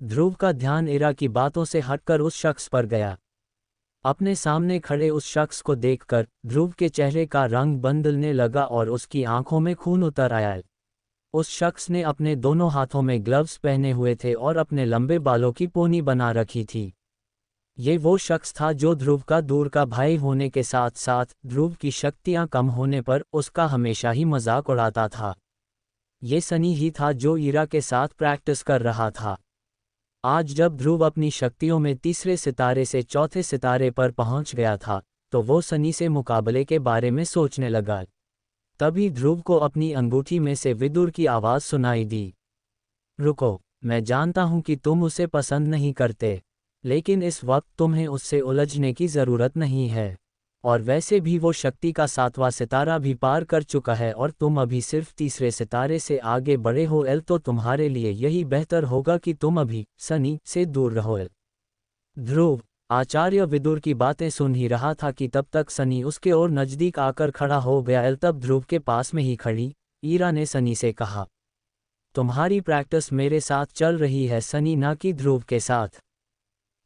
ध्रुव का ध्यान ईरा की बातों से हटकर उस शख्स पर गया। अपने सामने खड़े उस शख्स को देखकर ध्रुव के चेहरे का रंग बदलने लगा और उसकी आंखों में खून उतर आया। उस शख्स ने अपने दोनों हाथों में ग्लव्स पहने हुए थे और अपने लंबे बालों की पोनी बना रखी थी। ये वो शख्स था जो ध्रुव का दूर का भाई होने के साथ साथ ध्रुव की शक्तियां कम होने पर उसका हमेशा ही मजाक उड़ाता था। ये सनी ही था जो ईरा के साथ प्रैक्टिस कर रहा था। आज जब ध्रुव अपनी शक्तियों में तीसरे सितारे से चौथे सितारे पर पहुंच गया था, तो वो सनी से मुकाबले के बारे में सोचने लगा। तभी ध्रुव को अपनी अंगूठी में से विदुर की आवाज़ सुनाई दी। रुको, मैं जानता हूं कि तुम उसे पसंद नहीं करते, लेकिन इस वक्त तुम्हें उससे उलझने की ज़रूरत नहीं है। और वैसे भी वो शक्ति का सातवां सितारा भी पार कर चुका है और तुम अभी सिर्फ तीसरे सितारे से आगे बढ़े हो। तो तुम्हारे लिए यही बेहतर होगा कि तुम अभी सनी से दूर रहो। ध्रुव आचार्य विदुर की बातें सुन ही रहा था कि तब तक सनी उसके और नज़दीक आकर खड़ा हो गया। तब ध्रुव के पास में ही खड़ी ईरा ने सनी से कहा, तुम्हारी प्रैक्टिस मेरे साथ चल रही है सनी, ना कि ध्रुव के साथ।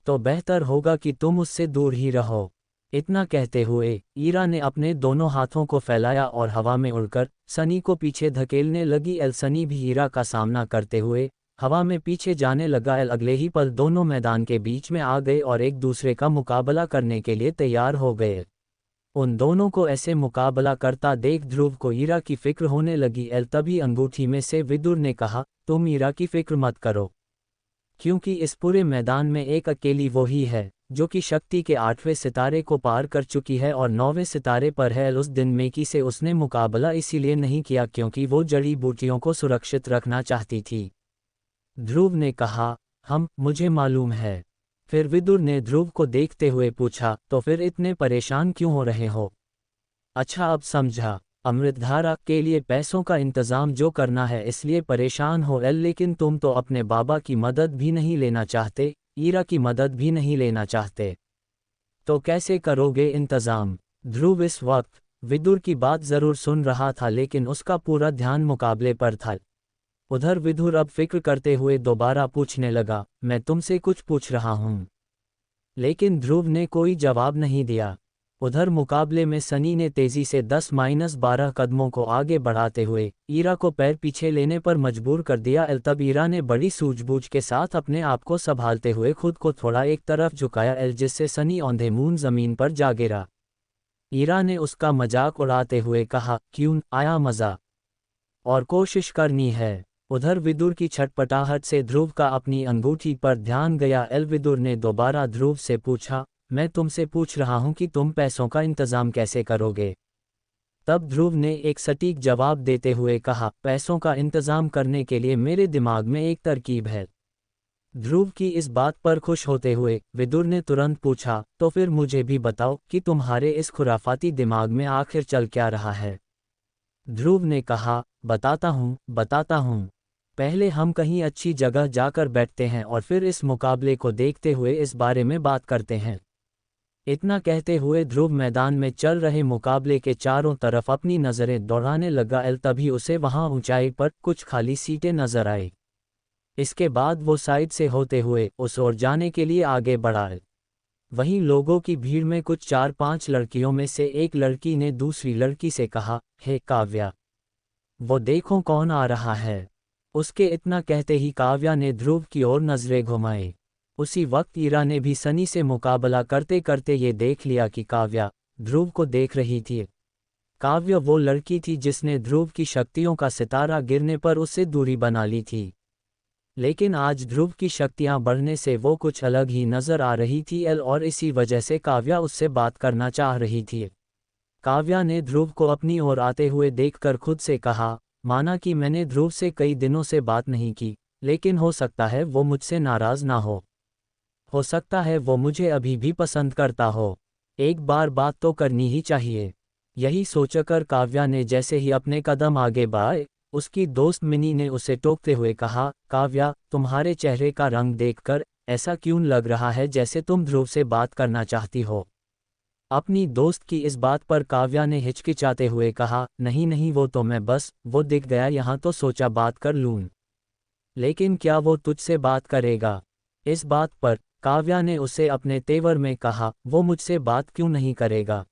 तो बेहतर होगा कि तुम उससे दूर ही रहो। इतना कहते हुए ईरा ने अपने दोनों हाथों को फैलाया और हवा में उड़कर सनी को पीछे धकेलने लगी। सनी भी ईरा का सामना करते हुए हवा में पीछे जाने लगा। अगले ही पल दोनों मैदान के बीच में आ गए और एक दूसरे का मुकाबला करने के लिए तैयार हो गए। उन दोनों को ऐसे मुकाबला करता देख ध्रुव को ईरा की फिक्र होने लगी। तभी अंगूठी में से विदुर ने कहा, तुम ईरा की फिक्र मत करो, क्योंकि इस पूरे मैदान में एक अकेली वो ही है जो कि शक्ति के 8वें सितारे को पार कर चुकी है और 9वें सितारे पर है। उस दिन मेकी से उसने मुकाबला इसीलिए नहीं किया क्योंकि वो जड़ी बूटियों को सुरक्षित रखना चाहती थी। ध्रुव ने कहा, मुझे मालूम है। फिर विदुर ने ध्रुव को देखते हुए पूछा, तो फिर इतने परेशान क्यों हो रहे हो? अच्छा, अब समझा। अमृतधारा के लिए पैसों का इंतजाम जो करना है इसलिए परेशान हो। लेकिन तुम तो अपने बाबा की मदद भी नहीं लेना चाहते, ईरा की मदद भी नहीं लेना चाहते, तो कैसे करोगे इंतजाम? ध्रुव इस वक्त विदुर की बात जरूर सुन रहा था, लेकिन उसका पूरा ध्यान मुकाबले पर था। उधर विदुर अब फिक्र करते हुए दोबारा पूछने लगा, मैं तुमसे कुछ पूछ रहा हूं। लेकिन ध्रुव ने कोई जवाब नहीं दिया। उधर मुकाबले में सनी ने तेजी से 10-12 कदमों को आगे बढ़ाते हुए ईरा को पैर पीछे लेने पर मजबूर कर दिया। तब ईरा ने बड़ी सूझबूझ के साथ अपने आप को संभालते हुए खुद को थोड़ा एक तरफ झुकाया, जिससे सनी औंधे मुंह जमीन पर जा गिरा। ईरा ने उसका मजाक उड़ाते हुए कहा, क्यों आया मजा? और कोशिश करनी है। उधर विदुर की छटपटाहट से ध्रुव का अपनी अंगूठी पर ध्यान गया। विदुर ने दोबारा ध्रुव से पूछा, मैं तुमसे पूछ रहा हूं कि तुम पैसों का इंतजाम कैसे करोगे? तब ध्रुव ने एक सटीक जवाब देते हुए कहा, पैसों का इंतजाम करने के लिए मेरे दिमाग में एक तरकीब है। ध्रुव की इस बात पर खुश होते हुए विदुर ने तुरंत पूछा, तो फिर मुझे भी बताओ कि तुम्हारे इस खुराफाती दिमाग में आखिर चल क्या रहा है? ध्रुव ने कहा, बताता हूँ। पहले हम कहीं अच्छी जगह जाकर बैठते हैं और फिर इस मुकाबले को देखते हुए इस बारे में बात करते हैं। इतना कहते हुए ध्रुव मैदान में चल रहे मुकाबले के चारों तरफ अपनी नज़रें दौड़ाने लगा। तभी उसे वहां ऊंचाई पर कुछ खाली सीटें नजर आई। इसके बाद वो साइड से होते हुए उस ओर जाने के लिए आगे बढ़ा। वहीं लोगों की भीड़ में कुछ 4-5 लड़कियों में से एक लड़की ने दूसरी लड़की से कहा, हे काव्या, वो देखो कौन आ रहा है। उसके इतना कहते ही काव्या ने ध्रुव की ओर नजरें घुमाई। उसी वक्त ईरा ने भी सनी से मुकाबला करते करते ये देख लिया कि काव्या ध्रुव को देख रही थी। काव्या वो लड़की थी जिसने ध्रुव की शक्तियों का सितारा गिरने पर उससे दूरी बना ली थी। लेकिन आज ध्रुव की शक्तियां बढ़ने से वो कुछ अलग ही नजर आ रही थी और इसी वजह से काव्या उससे बात करना चाह रही थी। काव्या ने ध्रुव को अपनी ओर आते हुए देखकर खुद से कहा, माना कि मैंने ध्रुव से कई दिनों से बात नहीं की, लेकिन हो सकता है वो मुझसे नाराज ना हो सकता है वो मुझे अभी भी पसंद करता हो। एक बार बात तो करनी ही चाहिए। यही सोचकर काव्या ने जैसे ही अपने कदम आगे बढ़ाए, उसकी दोस्त मिनी ने उसे टोकते हुए कहा, काव्या, तुम्हारे चेहरे का रंग देखकर ऐसा क्यों लग रहा है जैसे तुम ध्रुव से बात करना चाहती हो? अपनी दोस्त की इस बात पर काव्या ने हिचकिचाते हुए कहा, नहीं, वो तो मैं बस वो दिख गया यहाँ तो सोचा बात कर लूँ। लेकिन क्या वो तुझसे बात करेगा? इस बात पर काव्या ने उसे अपने तेवर में कहा, वो मुझसे बात क्यों नहीं करेगा?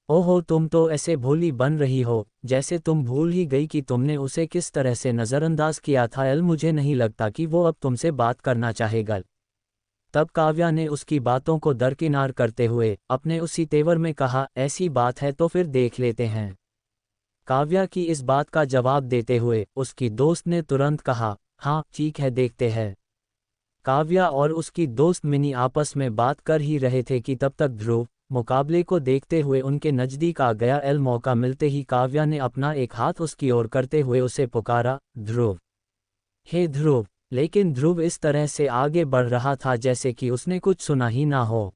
ओहो, तुम तो ऐसे भोली बन रही हो, जैसे तुम भूल ही गई कि तुमने उसे किस तरह से नज़रअंदाज किया था। मुझे नहीं लगता कि वो अब तुमसे बात करना चाहेगा। तब काव्या ने उसकी बातों को दरकिनार करते हुए अपने उसी तेवर में कहा, ऐसी बात है तो फिर देख लेते हैं। काव्या की इस बात का जवाब देते हुए उसकी दोस्त ने तुरंत कहा, हाँ ठीक है, देखते हैं। काव्या और उसकी दोस्त मिनी आपस में बात कर ही रहे थे कि तब तक ध्रुव मुकाबले को देखते हुए उनके नज़दीक आ गया। मौका मिलते ही काव्या ने अपना एक हाथ उसकी ओर करते हुए उसे पुकारा, ध्रुव, हे ध्रुव। लेकिन ध्रुव इस तरह से आगे बढ़ रहा था जैसे कि उसने कुछ सुना ही ना हो।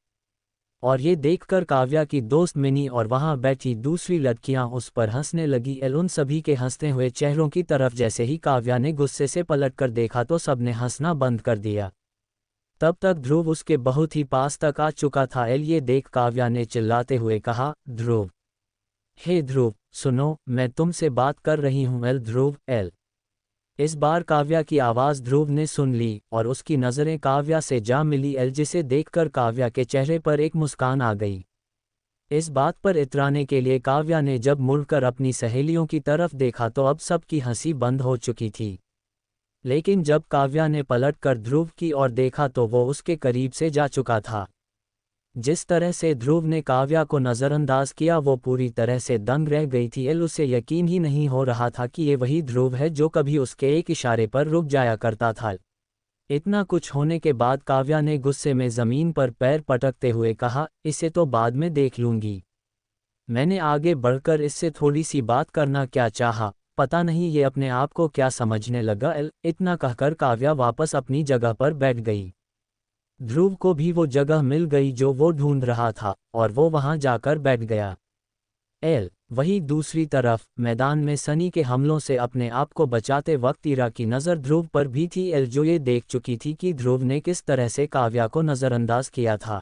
और ये देखकर काव्या की दोस्त मिनी और वहां बैठी दूसरी लड़कियां उस पर हंसने लगी। उन सभी के हंसते हुए चेहरों की तरफ जैसे ही काव्या ने गुस्से से पलटकर देखा तो सबने हंसना बंद कर दिया। तब तक ध्रुव उसके बहुत ही पास तक आ चुका था। ये देख काव्या ने चिल्लाते हुए कहा, ध्रुव, हे ध्रुव, सुनो, मैं तुमसे बात कर रही हूँ। ध्रुव। इस बार काव्या की आवाज़ ध्रुव ने सुन ली और उसकी नज़रें काव्या से जा मिली। जिसे देखकर काव्या के चेहरे पर एक मुस्कान आ गई। इस बात पर इतराने के लिए काव्या ने जब मुड़कर अपनी सहेलियों की तरफ देखा तो अब सबकी हंसी बंद हो चुकी थी। लेकिन जब काव्या ने पलटकर ध्रुव की ओर देखा तो वो उसके करीब से जा चुका था। जिस तरह से ध्रुव ने काव्या को नज़रअंदाज किया वो पूरी तरह से दंग रह गई थी। उसे यकीन ही नहीं हो रहा था कि ये वही ध्रुव है जो कभी उसके एक इशारे पर रुक जाया करता था। इतना कुछ होने के बाद काव्या ने गुस्से में ज़मीन पर पैर पटकते हुए कहा, इसे तो बाद में देख लूँगी। मैंने आगे बढ़कर इससे थोड़ी सी बात करना क्या चाहा, पता नहीं ये अपने आप को क्या समझने लगा। इतना कहकर काव्या वापस अपनी जगह पर बैठ गई। ध्रुव को भी वो जगह मिल गई जो वो ढूंढ रहा था और वो वहां जाकर बैठ गया। वहीं दूसरी तरफ मैदान में सनी के हमलों से अपने आप को बचाते वक्त ईरा की नज़र ध्रुव पर भी थी। जो ये देख चुकी थी कि ध्रुव ने किस तरह से काव्या को नज़रअंदाज किया था।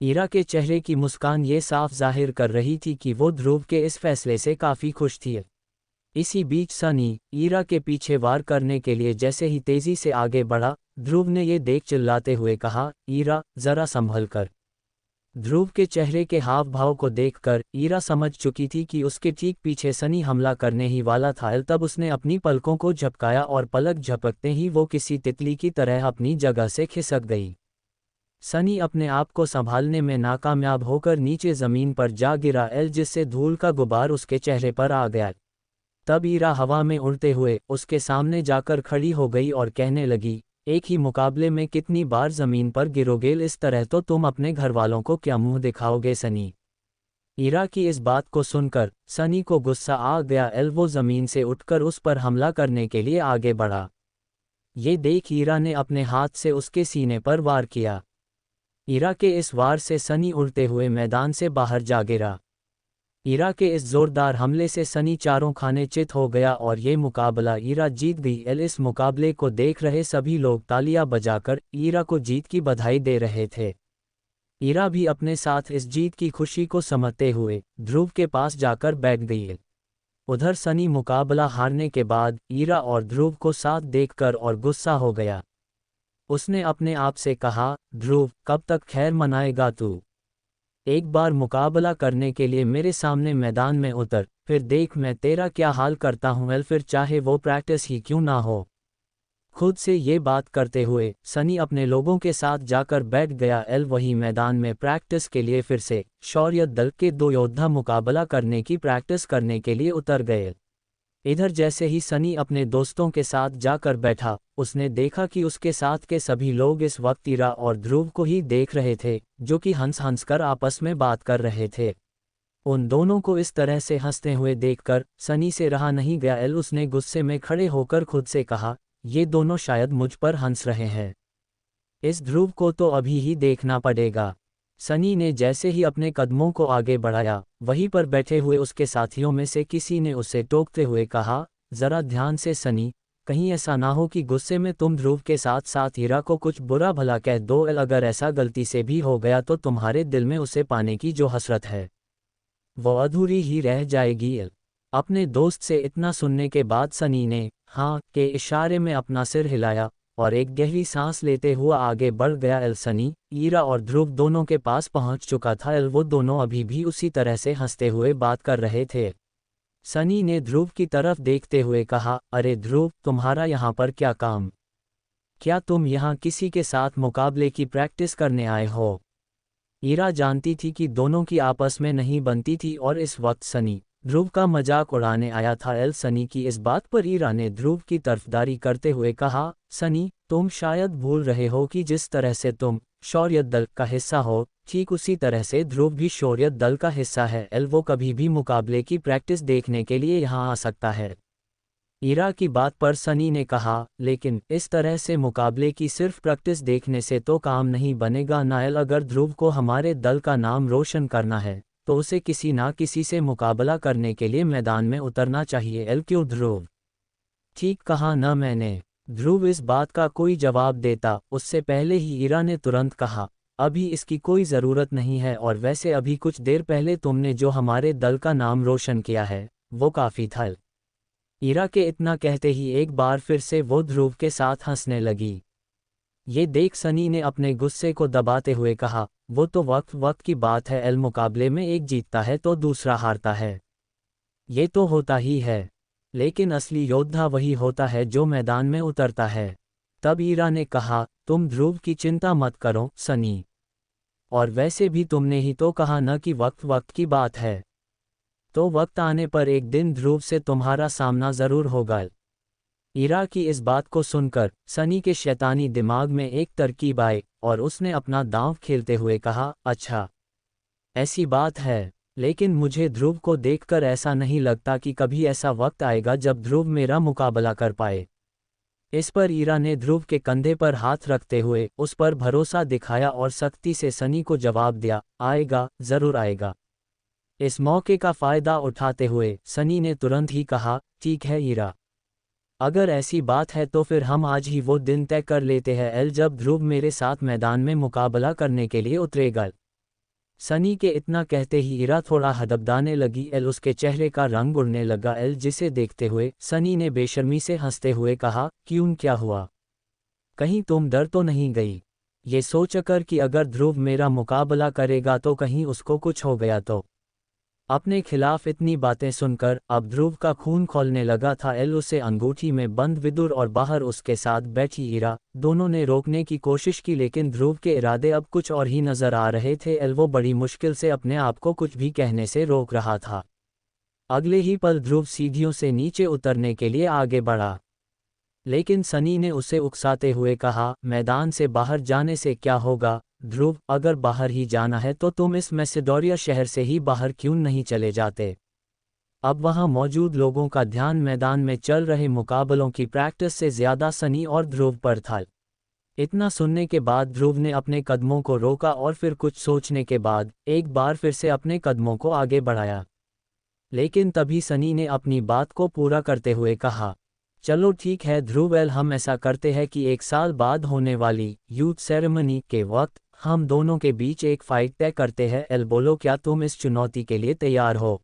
ईरा के चेहरे की मुस्कान ये साफ जाहिर कर रही थी कि वो ध्रुव के इस फैसले से काफ़ी खुश थी। इसी बीच सनी ईरा के पीछे वार करने के लिए जैसे ही तेजी से आगे बढ़ा, ध्रुव ने ये देख चिल्लाते हुए कहा, ईरा, जरा संभल कर। ध्रुव के चेहरे के हाव भाव को देखकर ईरा समझ चुकी थी कि उसके ठीक पीछे सनी हमला करने ही वाला था। तब उसने अपनी पलकों को झपकाया और पलक झपकते ही वो किसी तितली की तरह अपनी जगह से खिसक गई। सनी अपने आप को संभालने में नाकामयाब होकर नीचे ज़मीन पर जा गिरा, जिससे धूल का गुबार उसके चेहरे पर आ गया। तब ईरा हवा में उड़ते हुए उसके सामने जाकर खड़ी हो गई और कहने लगी, एक ही मुकाबले में कितनी बार ज़मीन पर गिरोगे? इस तरह तो तुम अपने घर वालों को क्या मुंह दिखाओगे? सनी। ईरा की इस बात को सुनकर सनी को गुस्सा आ गया। वो ज़मीन से उठकर उस पर हमला करने के लिए आगे बढ़ा। ये देख ईरा ने अपने हाथ से उसके सीने पर वार किया। ईरा के इस वार से सनी उड़ते हुए मैदान से बाहर जा गिरा। ईरा के इस जोरदार हमले से सनी चारों खाने चित हो गया और ये मुकाबला ईरा जीत गई। इस मुकाबले को देख रहे सभी लोग तालियां बजाकर ईरा को जीत की बधाई दे रहे थे। ईरा भी अपने साथ इस जीत की खुशी को समझते हुए ध्रुव के पास जाकर बैठ गई। उधर सनी मुकाबला हारने के बाद ईरा और ध्रुव को साथ देखकर और गुस्सा हो गया। उसने अपने आप से कहा, ध्रुव, कब तक खैर मनाएगा तू? एक बार मुकाबला करने के लिए मेरे सामने मैदान में उतर, फिर देख मैं तेरा क्या हाल करता हूँ। फिर चाहे वो प्रैक्टिस ही क्यों ना हो। खुद से ये बात करते हुए सनी अपने लोगों के साथ जाकर बैठ गया। वही मैदान में प्रैक्टिस के लिए फिर से शौर्य दल के 2 योद्धा मुकाबला करने की प्रैक्टिस करने के लिए उतर गए। इधर जैसे ही सनी अपने दोस्तों के साथ जाकर बैठा, उसने देखा कि उसके साथ के सभी लोग इस वक्त ईरा और ध्रुव को ही देख रहे थे, जो कि हंस हंस कर आपस में बात कर रहे थे। उन दोनों को इस तरह से हंसते हुए देखकर सनी से रहा नहीं गया। उसने गुस्से में खड़े होकर खुद से कहा, ये दोनों शायद मुझ पर हंस रहे हैं। इस ध्रुव को तो अभी ही देखना पड़ेगा। सनी ने जैसे ही अपने कदमों को आगे बढ़ाया, वहीं पर बैठे हुए उसके साथियों में से किसी ने उसे टोकते हुए कहा, जरा ध्यान से सनी, कहीं ऐसा ना हो कि गुस्से में तुम ध्रुव के साथ साथ हीरा को कुछ बुरा भला कह दो। अगर ऐसा गलती से भी हो गया तो तुम्हारे दिल में उसे पाने की जो हसरत है वो अधूरी ही रह जाएगी। अपने दोस्त से इतना सुनने के बाद सनी ने हाँ के इशारे में अपना सिर हिलाया और एक गहरी सांस लेते हुआ आगे बढ़ गया। एल सनी, ईरा और ध्रुव दोनों के पास पहुंच चुका था। एल वो दोनों अभी भी उसी तरह से हंसते हुए बात कर रहे थे। सनी ने ध्रुव की तरफ देखते हुए कहा, अरे ध्रुव, तुम्हारा यहाँ पर क्या काम? क्या तुम यहाँ किसी के साथ मुकाबले की प्रैक्टिस करने आए हो? ईरा जानती थी कि दोनों की आपस में नहीं बनती थी और इस वक्त सनी ध्रुव का मजाक उड़ाने आया था। एल सनी की इस बात पर ईरा ने ध्रुव की तरफदारी करते हुए कहा, सनी, तुम शायद भूल रहे हो कि जिस तरह से तुम शौर्य दल का हिस्सा हो, ठीक उसी तरह से ध्रुव भी शौर्य दल का हिस्सा है। एल वो कभी भी मुकाबले की प्रैक्टिस देखने के लिए यहाँ आ सकता है। ईरा की बात पर सनी ने कहा, लेकिन इस तरह से मुकाबले की सिर्फ प्रैक्टिस देखने से तो काम नहीं बनेगा नायल। अगर ध्रुव को हमारे दल का नाम रोशन करना है तो उसे किसी ना किसी से मुकाबला करने के लिए मैदान में उतरना चाहिए। एल क्यों ध्रुव? ठीक कहा न मैंने? ध्रुव इस बात का कोई जवाब देता उससे पहले ही ईरा ने तुरंत कहा, अभी इसकी कोई ज़रूरत नहीं है, और वैसे अभी कुछ देर पहले तुमने जो हमारे दल का नाम रोशन किया है वो काफ़ी था। ईरा के इतना कहते ही एक बार फिर से वो ध्रुव के साथ हंसने लगी। ये देख सनी ने अपने गुस्से को दबाते हुए कहा, वो तो वक्त वक्त की बात है एल, मुकाबले में एक जीतता है तो दूसरा हारता है। ये तो होता ही है, लेकिन असली योद्धा वही होता है जो मैदान में उतरता है। तब ईरा ने कहा, तुम ध्रुव की चिंता मत करो सनी, और वैसे भी तुमने ही तो कहा न कि वक्त वक्त की बात है, तो वक्त आने पर एक दिन ध्रुव से तुम्हारा सामना ज़रूर होगा। ईरा की इस बात को सुनकर सनी के शैतानी दिमाग में एक तरकीब आई और उसने अपना दांव खेलते हुए कहा, अच्छा, ऐसी बात है, लेकिन मुझे ध्रुव को देखकर ऐसा नहीं लगता कि कभी ऐसा वक्त आएगा जब ध्रुव मेरा मुकाबला कर पाए। इस पर ईरा ने ध्रुव के कंधे पर हाथ रखते हुए उस पर भरोसा दिखाया और सख्ती से सनी को जवाब दिया, आएगा, ज़रूर आएगा। इस मौके का फ़ायदा उठाते हुए सनी ने तुरंत ही कहा, ठीक है ईरा, अगर ऐसी बात है तो फिर हम आज ही वो दिन तय कर लेते हैं एल, जब ध्रुव मेरे साथ मैदान में मुकाबला करने के लिए उतरेगा। सनी के इतना कहते ही ईरा थोड़ा हदबदाने लगी। एल उसके चेहरे का रंग उड़ने लगा। एल जिसे देखते हुए सनी ने बेशर्मी से हंसते हुए कहा, क्यों, क्या हुआ? कहीं तुम डर तो नहीं गई? ये सोचकर कि अगर ध्रुव मेरा मुकाबला करेगा तो कहीं उसको कुछ हो गया तो? अपने खिलाफ इतनी बातें सुनकर अब ध्रुव का खून खौलने लगा था। एल उसे अंगूठी में बंद विदुर और बाहर उसके साथ बैठी ईरा दोनों ने रोकने की कोशिश की, लेकिन ध्रुव के इरादे अब कुछ और ही नजर आ रहे थे। एल वो बड़ी मुश्किल से अपने आप को कुछ भी कहने से रोक रहा था। अगले ही पल ध्रुव सीढ़ियों से नीचे उतरने के लिए आगे बढ़ा, लेकिन सनी ने उसे उकसाते हुए कहा, मैदान से बाहर जाने से क्या होगा ध्रुव? अगर बाहर ही जाना है तो तुम इस मैसेडोरिया शहर से ही बाहर क्यों नहीं चले जाते? अब वहां मौजूद लोगों का ध्यान मैदान में चल रहे मुकाबलों की प्रैक्टिस से ज्यादा सनी और ध्रुव पर था। इतना सुनने के बाद ध्रुव ने अपने कदमों को रोका और फिर कुछ सोचने के बाद एक बार फिर से अपने कदमों को आगे बढ़ाया। लेकिन तभी सनी ने अपनी बात को पूरा करते हुए कहा, चलो ठीक है ध्रुव, एल हम ऐसा करते हैं कि 1 साल बाद होने वाली यूथ सेरेमनी के वक्त हम दोनों के बीच एक फाइट तय करते हैं। एल बोलो, क्या तुम इस चुनौती के लिए तैयार हो?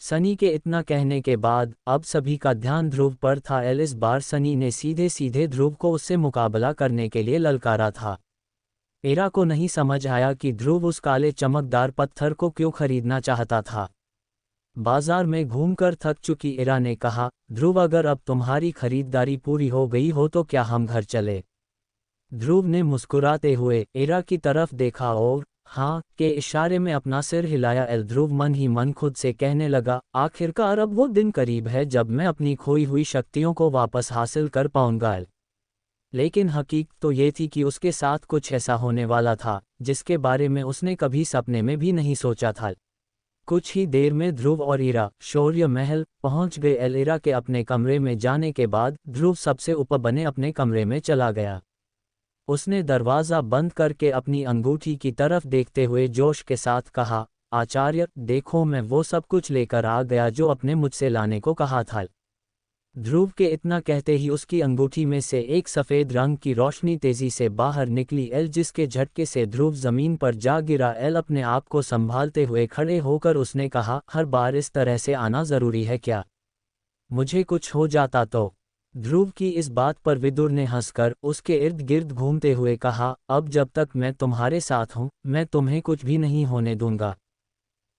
सनी के इतना कहने के बाद अब सभी का ध्यान ध्रुव पर था। एल इस बार सनी ने सीधे सीधे ध्रुव को उससे मुकाबला करने के लिए ललकारा था। ईरा को नहीं समझ आया कि ध्रुव उस काले चमकदार पत्थर को क्यों खरीदना चाहता था। बाजार में घूमकर थक चुकी ईरा ने कहा, ध्रुव अगर अब तुम्हारी खरीदारी पूरी हो गई हो तो क्या हम घर चले? ध्रुव ने मुस्कुराते हुए ईरा की तरफ देखा और हाँ के इशारे में अपना सिर हिलाया। एल ध्रुव मन ही मन खुद से कहने लगा, आखिरकार अब वो दिन करीब है जब मैं अपनी खोई हुई शक्तियों को वापस हासिल कर पाऊंगा। लेकिन हकीकत तो ये थी कि उसके साथ कुछ ऐसा होने वाला था जिसके बारे में उसने कभी सपने में भी नहीं सोचा था। कुछ ही देर में ध्रुव और ईरा शौर्य महल पहुंच गए। एल ईरा के अपने कमरे में जाने के बाद ध्रुव सबसे ऊपर बने अपने कमरे में चला गया। उसने दरवाज़ा बंद करके अपनी अंगूठी की तरफ देखते हुए जोश के साथ कहा, आचार्य देखो, मैं वो सब कुछ लेकर आ गया जो आपने मुझसे लाने को कहा था। ध्रुव के इतना कहते ही उसकी अंगूठी में से एक सफ़ेद रंग की रोशनी तेजी से बाहर निकली। एल जिसके झटके से ध्रुव ज़मीन पर जा गिरा। एल अपने आप को संभालते हुए खड़े होकर उसने कहा, हर बार इस तरह से आना ज़रूरी है क्या? मुझे कुछ हो जाता तो? ध्रुव की इस बात पर विदुर ने हंसकर उसके इर्द गिर्द घूमते हुए कहा, अब जब तक मैं तुम्हारे साथ हूँ मैं तुम्हें कुछ भी नहीं होने दूंगा।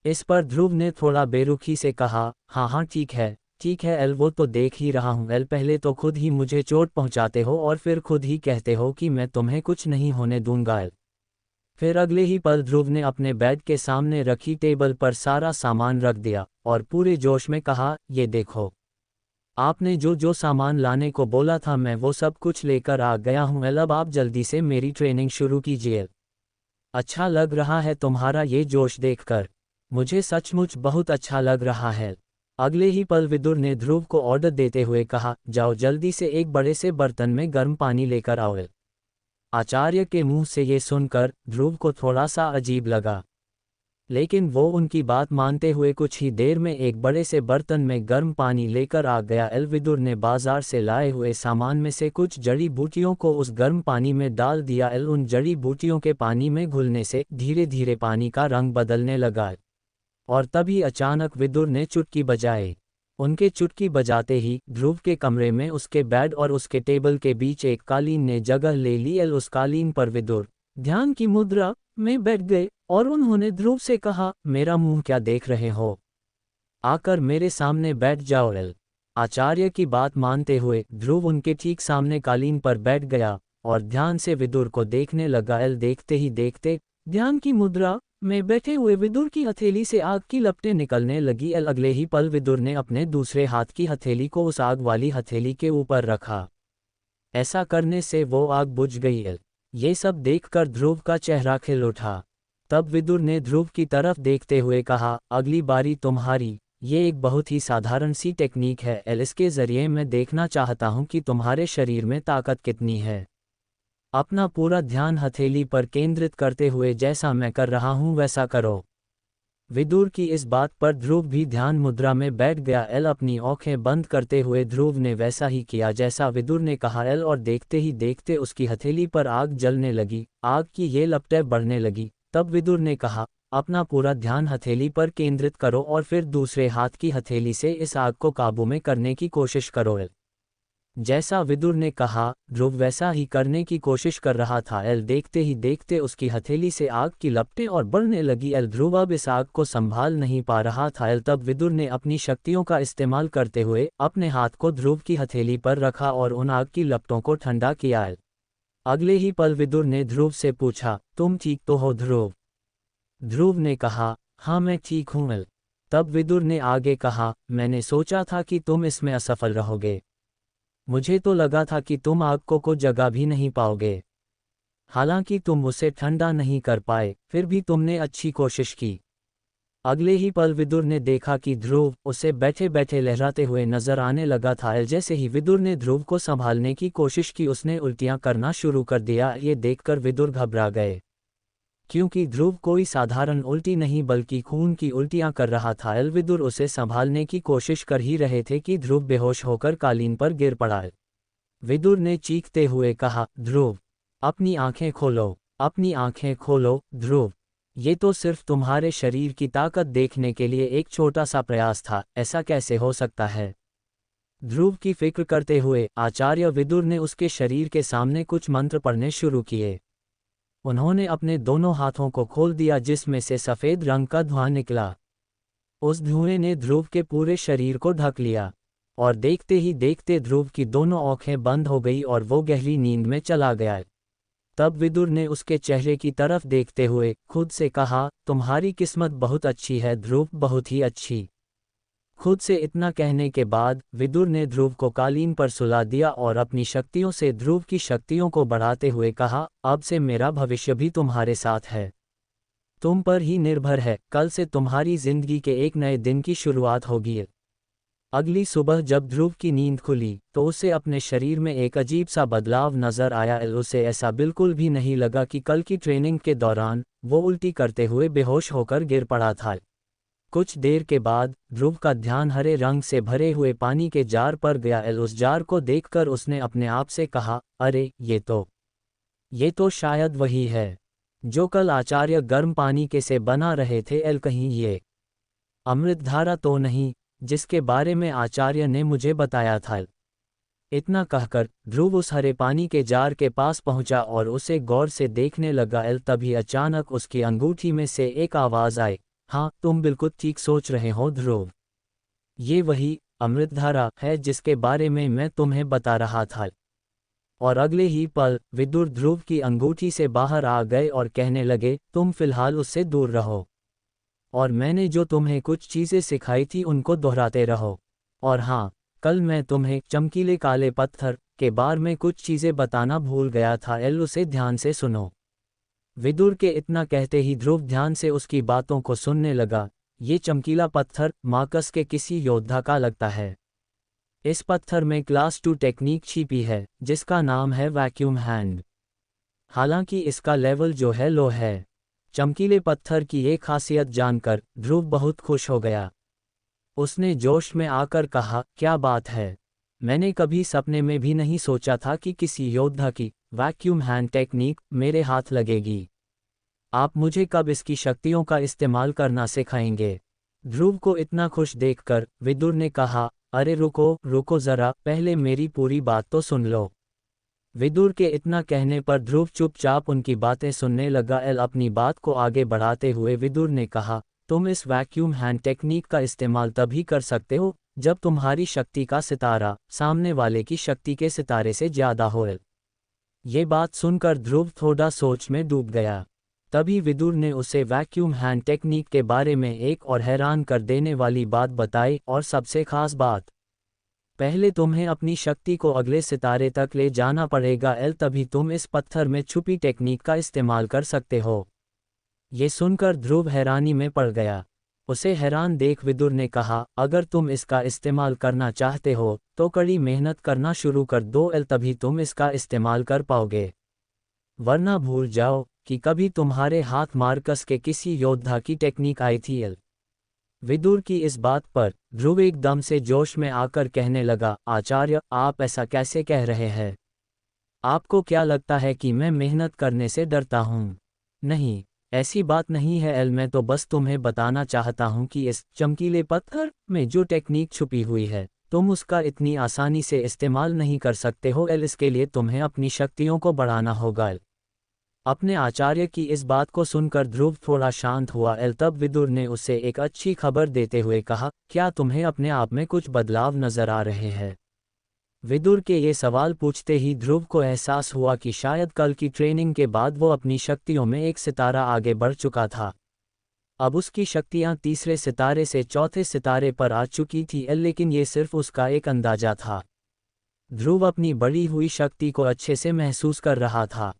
इस पर ध्रुव ने थोड़ा बेरुखी से कहा, हाँ हाँ ठीक है एल, वो तो देख ही रहा हूँ एल, पहले तो खुद ही मुझे चोट पहुँचाते हो और फिर खुद ही कहते हो कि मैं तुम्हें कुछ नहीं होने दूंगा एल। फिर अगले ही पल ध्रुव ने अपने बेड के सामने रखी टेबल पर सारा सामान रख दिया और पूरे जोश में कहा, ये देखो, आपने जो जो सामान लाने को बोला था मैं वो सब कुछ लेकर आ गया हूँ एल, अब आप जल्दी से मेरी ट्रेनिंग शुरू कीजिए। अच्छा लग रहा है तुम्हारा ये जोश देखकर, मुझे सचमुच बहुत अच्छा लग रहा है। अगले ही पल विदुर ने ध्रुव को ऑर्डर देते हुए कहा, जाओ जल्दी से एक बड़े से बर्तन में गर्म पानी लेकर आओ। आचार्य के मुंह से ये सुनकर ध्रुव को थोड़ा सा अजीब लगा, लेकिन वो उनकी बात मानते हुए कुछ ही देर में एक बड़े से बर्तन में गर्म पानी लेकर आ गया। विदुर ने बाजार से लाए हुए सामान में से कुछ जड़ी बूटियों को उस गर्म पानी में डाल दिया। उन जड़ी बूटियों के पानी में घुलने से धीरे धीरे पानी का रंग बदलने लगा और तभी अचानक विदुर ने चुटकी बजाई। उनके चुटकी बजाते ही ध्रुव के कमरे में उसके बेड और उसके टेबल के बीच एक कालीन ने जगह ले ली। उस कालीन पर विदुर ध्यान की मुद्रा में बैठ गए और उन्होंने ध्रुव से कहा, मेरा मुंह क्या देख रहे हो, आकर मेरे सामने बैठ जाओ एल। आचार्य की बात मानते हुए ध्रुव उनके ठीक सामने कालीन पर बैठ गया और ध्यान से विदुर को देखने लगा। देखते ही देखते ध्यान की मुद्रा में बैठे हुए विदुर की हथेली से आग की लपटें निकलने लगी। अगले ही पल विदुर ने अपने दूसरे हाथ की हथेली को उस आग वाली हथेली के ऊपर रखा। ऐसा करने से वो आग बुझ गई। ये सब देखकर ध्रुव का चेहरा खिल उठा। तब विदुर ने ध्रुव की तरफ देखते हुए कहा, अगली बारी तुम्हारी। ये एक बहुत ही साधारण सी टेक्निक है इसके जरिए मैं देखना चाहता हूँ कि तुम्हारे शरीर में ताकत कितनी है। अपना पूरा ध्यान हथेली पर केंद्रित करते हुए जैसा मैं कर रहा हूँ वैसा करो। विदुर की इस बात पर ध्रुव भी ध्यान मुद्रा में बैठ गया। अपनी आंखें बंद करते हुए ध्रुव ने वैसा ही किया जैसा विदुर ने कहा। और देखते ही देखते उसकी हथेली पर आग जलने लगी, आग की ये लपटें बढ़ने लगी। तब विदुर ने कहा, अपना पूरा ध्यान हथेली पर केंद्रित करो और फिर दूसरे हाथ की हथेली से इस आग को काबू में करने की कोशिश करो। जैसा विदुर ने कहा ध्रुव वैसा ही करने की कोशिश कर रहा था। देखते ही देखते उसकी हथेली से आग की लपटें और बढ़ने लगी। ध्रुव अब इस आग को संभाल नहीं पा रहा था। तब विदुर ने अपनी शक्तियों का इस्तेमाल करते हुए अपने हाथ को ध्रुव की हथेली पर रखा और उन आग की लपटों को ठंडा किया। अगले ही पल विदुर ने ध्रुव से पूछा, तुम ठीक तो हो ध्रुव? ध्रुव ने कहा, हाँ मैं ठीक हूँ। तब विदुर ने आगे कहा, मैंने सोचा था कि तुम इसमें असफल रहोगे। मुझे तो लगा था कि तुम आग को जगा भी नहीं पाओगे। हालांकि तुम उसे ठंडा नहीं कर पाए, फिर भी तुमने अच्छी कोशिश की। अगले ही पल विदुर ने देखा कि ध्रुव उसे बैठे बैठे लहराते हुए नजर आने लगा था। जैसे ही विदुर ने ध्रुव को संभालने की कोशिश की उसने उल्टियां करना शुरू कर दिया। ये देखकर विदुर घबरा गए, क्योंकि ध्रुव कोई साधारण उल्टी नहीं बल्कि खून की उल्टियां कर रहा था। विदुर उसे संभालने की कोशिश कर ही रहे थे कि ध्रुव बेहोश होकर कालीन पर गिर पड़ा। विदुर ने चीखते हुए कहा, ध्रुव अपनी आंखें खोलो, अपनी आंखें खोलो ध्रुव। ये तो सिर्फ तुम्हारे शरीर की ताकत देखने के लिए एक छोटा सा प्रयास था, ऐसा कैसे हो सकता है? ध्रुव की फिक्र करते हुए आचार्य विदुर ने उसके शरीर के सामने कुछ मंत्र पढ़ने शुरू किए। उन्होंने अपने दोनों हाथों को खोल दिया जिसमें से सफ़ेद रंग का धुआं निकला। उस धुएं ने ध्रुव के पूरे शरीर को ढक लिया और देखते ही देखते ध्रुव की दोनों आंखें बंद हो गई और वो गहरी नींद में चला गया। तब विदुर ने उसके चेहरे की तरफ देखते हुए खुद से कहा, तुम्हारी किस्मत बहुत अच्छी है ध्रुव, बहुत ही अच्छी। खुद से इतना कहने के बाद विदुर ने ध्रुव को कालीन पर सुला दिया और अपनी शक्तियों से ध्रुव की शक्तियों को बढ़ाते हुए कहा, अब से मेरा भविष्य भी तुम्हारे साथ है, तुम पर ही निर्भर है। कल से तुम्हारी जिंदगी के एक नए दिन की शुरुआत होगी। अगली सुबह जब ध्रुव की नींद खुली तो उसे अपने शरीर में एक अजीब सा बदलाव नजर आया। उसे ऐसा बिल्कुल भी नहीं लगा कि कल की ट्रेनिंग के दौरान वो उल्टी करते हुए बेहोश होकर गिर पड़ा था। कुछ देर के बाद ध्रुव का ध्यान हरे रंग से भरे हुए पानी के जार पर गया। उस जार को देखकर उसने अपने आप से कहा, अरे ये तो शायद वही है जो कल आचार्य गर्म पानी के से बना रहे थे। कहीं ये अमृतधारा तो नहीं जिसके बारे में आचार्य ने मुझे बताया था? इतना कहकर ध्रुव उस हरे पानी के जार के पास पहुंचा और उसे गौर से देखने लगा। तभी अचानक उसकी अंगूठी में से एक आवाज़ आई, हाँ तुम बिल्कुल ठीक सोच रहे हो ध्रुव, ये वही अमृतधारा है जिसके बारे में मैं तुम्हें बता रहा था। और अगले ही पल विदुर ध्रुव की अंगूठी से बाहर आ गए और कहने लगे, तुम फिलहाल उससे दूर रहो और मैंने जो तुम्हें कुछ चीज़ें सिखाई थी उनको दोहराते रहो। और हाँ, कल मैं तुम्हें चमकीले काले पत्थर के बारे में कुछ चीज़ें बताना भूल गया था, उसे ध्यान से सुनो। विदुर के इतना कहते ही ध्रुव ध्यान से उसकी बातों को सुनने लगा। ये चमकीला पत्थर मार्कस के किसी योद्धा का लगता है। इस पत्थर में क्लास 2 टेक्निक छिपी है जिसका नाम है वैक्यूम हैंड। हालांकि इसका लेवल जो है लो है। चमकीले पत्थर की एक खासियत जानकर ध्रुव बहुत खुश हो गया। उसने जोश में आकर कहा, क्या बात है, मैंने कभी सपने में भी नहीं सोचा था कि किसी योद्धा की वैक्यूम हैंड टेक्निक मेरे हाथ लगेगी। आप मुझे कब इसकी शक्तियों का इस्तेमाल करना सिखाएंगे? ध्रुव को इतना खुश देखकर विदुर ने कहा, अरे रुको रुको ज़रा, पहले मेरी पूरी बात तो सुन लो। विदुर के इतना कहने पर ध्रुव चुपचाप उनकी बातें सुनने लगा। अपनी बात को आगे बढ़ाते हुए विदुर ने कहा, तुम इस वैक्यूम हैंड टेक्निक का इस्तेमाल तभी कर सकते हो जब तुम्हारी शक्ति का सितारा सामने वाले की शक्ति के सितारे से ज़्यादा हो। ये बात सुनकर ध्रुव थोड़ा सोच में डूब गया। तभी विदुर ने उसे वैक्यूम हैंड टेक्निक के बारे में एक और हैरान कर देने वाली बात बताई, और सबसे खास बात, पहले तुम्हें अपनी शक्ति को अगले सितारे तक ले जाना पड़ेगा, तभी तुम इस पत्थर में छुपी टेक्निक का इस्तेमाल कर सकते हो। ये सुनकर ध्रुव हैरानी में पड़ गया। उसे हैरान देख विदुर ने कहा, अगर तुम इसका इस्तेमाल करना चाहते हो तो कड़ी मेहनत करना शुरू कर दो, तभी तुम इसका इस्तेमाल कर पाओगे, वरना भूल जाओ कि कभी तुम्हारे हाथ मार्कस के किसी योद्धा की टेक्निक आई थी। विदुर की इस बात पर ध्रुव एकदम से जोश में आकर कहने लगा, आचार्य आप ऐसा कैसे कह रहे हैं? आपको क्या लगता है कि मैं मेहनत करने से डरता हूँ? नहीं, ऐसी बात नहीं है। मैं तो बस तुम्हें बताना चाहता हूँ कि इस चमकीले पत्थर में जो टेक्निक छुपी हुई है तुम उसका इतनी आसानी से इस्तेमाल नहीं कर सकते हो। इसके लिए तुम्हें अपनी शक्तियों को बढ़ाना होगा। अपने आचार्य की इस बात को सुनकर ध्रुव थोड़ा शांत हुआ। तब विदुर ने उसे एक अच्छी खबर देते हुए कहा, क्या तुम्हें अपने आप में कुछ बदलाव नजर आ रहे हैं? विदुर के ये सवाल पूछते ही ध्रुव को एहसास हुआ कि शायद कल की ट्रेनिंग के बाद वो अपनी शक्तियों में एक सितारा आगे बढ़ चुका था। अब उसकी शक्तियां तीसरे सितारे से चौथे सितारे पर आ चुकी थी, लेकिन ये सिर्फ उसका एक अंदाजा था। ध्रुव अपनी बढ़ी हुई शक्ति को अच्छे से महसूस कर रहा था।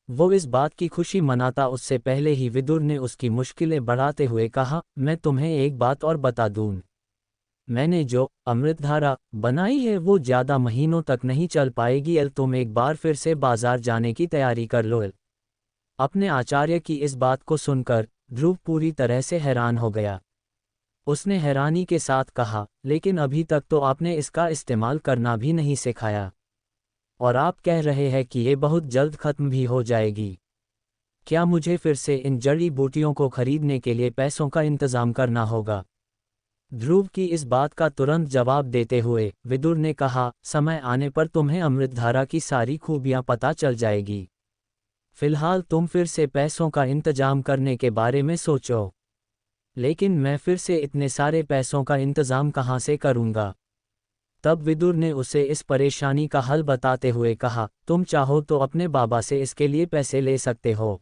वो इस बात की खुशी मनाता उससे पहले ही विदुर ने उसकी मुश्किलें बढ़ाते हुए कहा, मैं तुम्हें एक बात और बता दूं, मैंने जो अमृतधारा बनाई है वो ज़्यादा महीनों तक नहीं चल पाएगी। तुम एक बार फिर से बाजार जाने की तैयारी कर लो। अपने आचार्य की इस बात को सुनकर ध्रुव पूरी तरह से हैरान हो गया। उसने हैरानी के साथ कहा, लेकिन अभी तक तो आपने इसका इस्तेमाल करना भी नहीं सिखाया, और आप कह रहे हैं कि ये बहुत जल्द खत्म भी हो जाएगी। क्या मुझे फिर से इन जड़ी बूटियों को खरीदने के लिए पैसों का इंतज़ाम करना होगा? ध्रुव की इस बात का तुरंत जवाब देते हुए विदुर ने कहा, समय आने पर तुम्हें अमृतधारा की सारी खूबियां पता चल जाएगी। फिलहाल तुम फिर से पैसों का इंतजाम करने के बारे में सोचो। लेकिन मैं फिर से इतने सारे पैसों का इंतजाम कहाँ से करूँगा? तब विदुर ने उसे इस परेशानी का हल बताते हुए कहा, तुम चाहो तो अपने बाबा से इसके लिए पैसे ले सकते हो।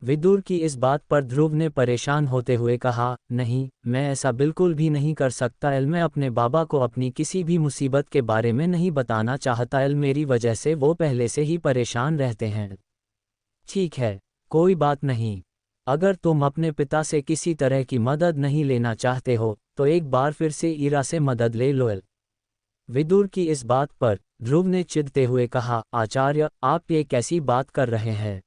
विदुर की इस बात पर ध्रुव ने परेशान होते हुए कहा, नहीं, मैं ऐसा बिल्कुल भी नहीं कर सकता। मैं अपने बाबा को अपनी किसी भी मुसीबत के बारे में नहीं बताना चाहता। मेरी वजह से वो पहले से ही परेशान रहते हैं। ठीक है, कोई बात नहीं। अगर तुम अपने पिता से किसी तरह की मदद नहीं लेना चाहते हो तो एक बार फिर से ईरा से मदद ले लो। विदुर की इस बात पर ध्रुव ने चिढ़ते हुए कहा, आचार्य आप ये कैसी बात कर रहे हैं?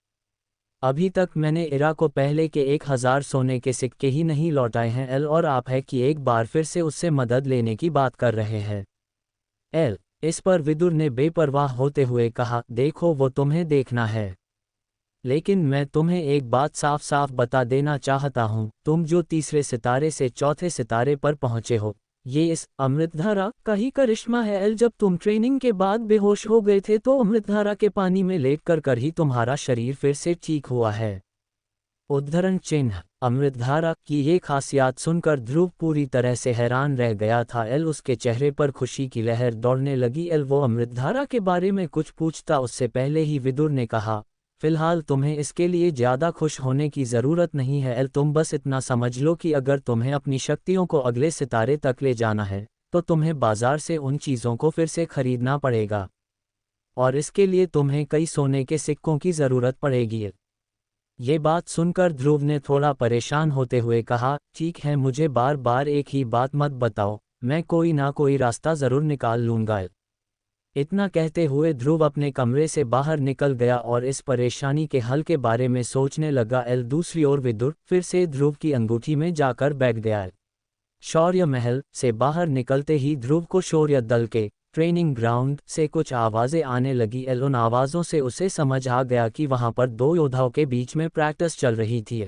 अभी तक मैंने इरा को पहले के 1000 सोने के सिक्के ही नहीं लौटाए हैं, और आप है कि एक बार फिर से उससे मदद लेने की बात कर रहे हैं। इस पर विदुर ने बेपरवाह होते हुए कहा, देखो वो तुम्हें देखना है, लेकिन मैं तुम्हें एक बात साफ साफ बता देना चाहता हूँ, तुम जो तीसरे सितारे से चौथे सितारे पर पहुँचे हो ये इस अमृतधारा का ही करिश्मा है एल। जब तुम ट्रेनिंग के बाद बेहोश हो गए थे तो अमृतधारा के पानी में लेट कर ही तुम्हारा शरीर फिर से ठीक हुआ है। उद्धरण चिन्ह। अमृतधारा की ये खासियत सुनकर ध्रुव पूरी तरह से हैरान रह गया था एल। उसके चेहरे पर खुशी की लहर दौड़ने लगी एल। वो अमृतधारा के बारे में कुछ पूछता उससे पहले ही विदुर ने कहा, फिलहाल तुम्हें इसके लिए ज़्यादा खुश होने की ज़रूरत नहीं है एल। तुम बस इतना समझ लो कि अगर तुम्हें अपनी शक्तियों को अगले सितारे तक ले जाना है तो तुम्हें बाजार से उन चीज़ों को फिर से खरीदना पड़ेगा, और इसके लिए तुम्हें कई सोने के सिक्कों की ज़रूरत पड़ेगी। ये बात सुनकर ध्रुव ने थोड़ा परेशान होते हुए कहा, ठीक है, मुझे बार बार एक ही बात मत बताओ, मैं कोई ना कोई रास्ता ज़रूर निकाल लूँगा। इतना कहते हुए ध्रुव अपने कमरे से बाहर निकल गया और इस परेशानी के हल के बारे में सोचने लगा एल। दूसरी ओर विदुर फिर से ध्रुव की अंगूठी में जाकर बैठ गया। शौर्य महल से बाहर निकलते ही ध्रुव को शौर्य दल के ट्रेनिंग ग्राउंड से कुछ आवाज़ें आने लगी एल। उन आवाज़ों से उसे समझ आ गया कि वहां पर दो योद्धाओं के बीच में प्रैक्टिस चल रही थी।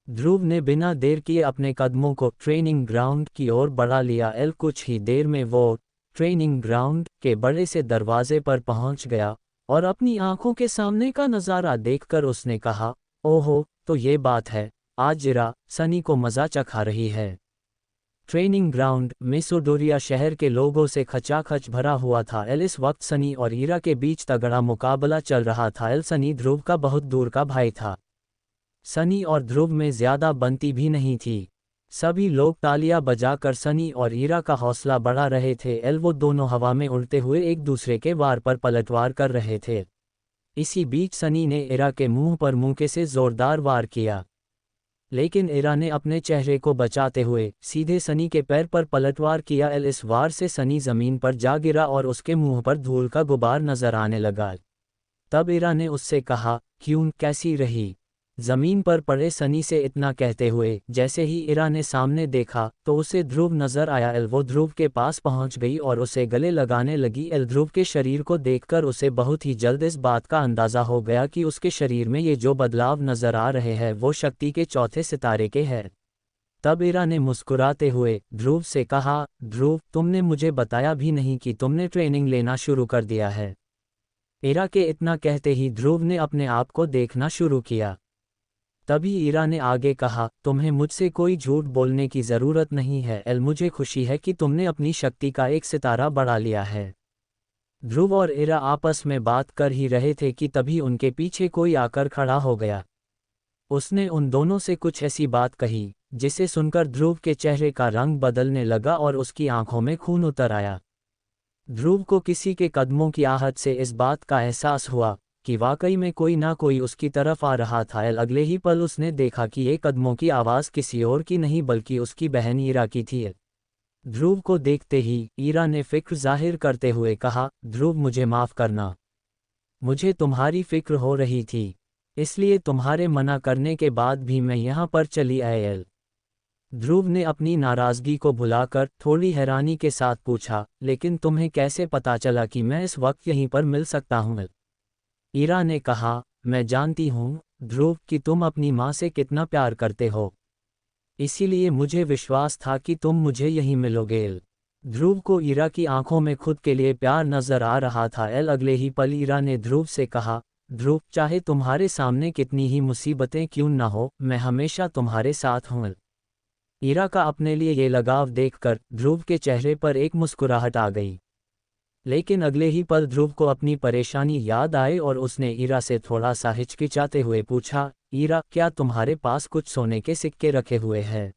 ध्रुव ने बिना देर किए अपने कदमों को ट्रेनिंग ग्राउंड की ओर बढ़ा लिया एल। कुछ ही देर में वो ट्रेनिंग ग्राउंड के बड़े से दरवाजे पर पहुंच गया और अपनी आंखों के सामने का नज़ारा देखकर उसने कहा, ओहो, तो ये बात है, आज इरा सनी को मज़ा चखा रही है। ट्रेनिंग ग्राउंड मिसोडोरिया शहर के लोगों से खचाखच भरा हुआ था एल। इस वक्त सनी और ईरा के बीच तगड़ा मुकाबला चल रहा था एल। सनी ध्रुव का बहुत दूर का भाई था। सनी और ध्रुव में ज़्यादा बनती भी नहीं थी। सभी लोग तालियां बजाकर सनी और ईरा का हौसला बढ़ा रहे थे एल। वो दोनों हवा में उड़ते हुए एक दूसरे के वार पर पलटवार कर रहे थे। इसी बीच सनी ने ईरा के मुंह पर मुक्के से जोरदार वार किया, लेकिन ईरा ने अपने चेहरे को बचाते हुए सीधे सनी के पैर पर पलटवार किया एल। इस वार से सनी जमीन पर जा गिरा और उसके मुंह पर धूल का गुबार नजर आने लगा। तब ईरा ने उससे कहा, क्यों, कैसी रही? जमीन पर पड़े सनी से इतना कहते हुए जैसे ही ईरा ने सामने देखा तो उसे ध्रुव नजर आया एल। वो ध्रुव के पास पहुंच गई और उसे गले लगाने लगी एल। ध्रुव के शरीर को देखकर उसे बहुत ही जल्द इस बात का अंदाजा हो गया कि उसके शरीर में ये जो बदलाव नजर आ रहे हैं वो शक्ति के चौथे सितारे के हैं। तब ईरा ने मुस्कुराते हुए ध्रुव से कहा, ध्रुव, तुमने मुझे बताया भी नहीं कि तुमने ट्रेनिंग लेना शुरू कर दिया है। ईरा के इतना कहते ही ध्रुव ने अपने आप को देखना शुरू किया। तभी ईरा ने आगे कहा, तुम्हें मुझसे कोई झूठ बोलने की ज़रूरत नहीं है एल। मुझे खुशी है कि तुमने अपनी शक्ति का एक सितारा बढ़ा लिया है। ध्रुव और ईरा आपस में बात कर ही रहे थे कि तभी उनके पीछे कोई आकर खड़ा हो गया। उसने उन दोनों से कुछ ऐसी बात कही जिसे सुनकर ध्रुव के चेहरे का रंग बदलने लगा और उसकी आंखों में खून उतर आया। ध्रुव को किसी के कदमों की आहट से इस बात का एहसास हुआ कि वाकई में कोई ना कोई उसकी तरफ आ रहा था। अगले ही पल उसने देखा कि ये कदमों की आवाज़ किसी और की नहीं बल्कि उसकी बहन ईरा की थी। ध्रुव को देखते ही ईरा ने फिक्र जाहिर करते हुए कहा, ध्रुव, मुझे माफ़ करना, मुझे तुम्हारी फिक्र हो रही थी, इसलिए तुम्हारे मना करने के बाद भी मैं यहाँ पर चली आई। ध्रुव ने अपनी नाराज़गी को भुलाकर थोड़ी हैरानी के साथ पूछा, लेकिन तुम्हें कैसे पता चला कि मैं इस वक्त यहीं पर मिल सकता हूँ? ईरा ने कहा, मैं जानती हूँ ध्रुव कि तुम अपनी माँ से कितना प्यार करते हो, इसीलिए मुझे विश्वास था कि तुम मुझे यहीं मिलोगे। ध्रुव को ईरा की आंखों में खुद के लिए प्यार नजर आ रहा था। अगले ही पल ईरा ने ध्रुव से कहा, ध्रुव, चाहे तुम्हारे सामने कितनी ही मुसीबतें क्यों न हो, मैं हमेशा तुम्हारे साथ हूँ। ईरा का अपने लिए ये लगाव देखकर ध्रुव के चेहरे पर एक मुस्कुराहट आ गई, लेकिन अगले ही पल ध्रुव को अपनी परेशानी याद आई और उसने ईरा से थोड़ा सा हिचकिचाते हुए पूछा, ईरा, क्या तुम्हारे पास कुछ सोने के सिक्के रखे हुए हैं?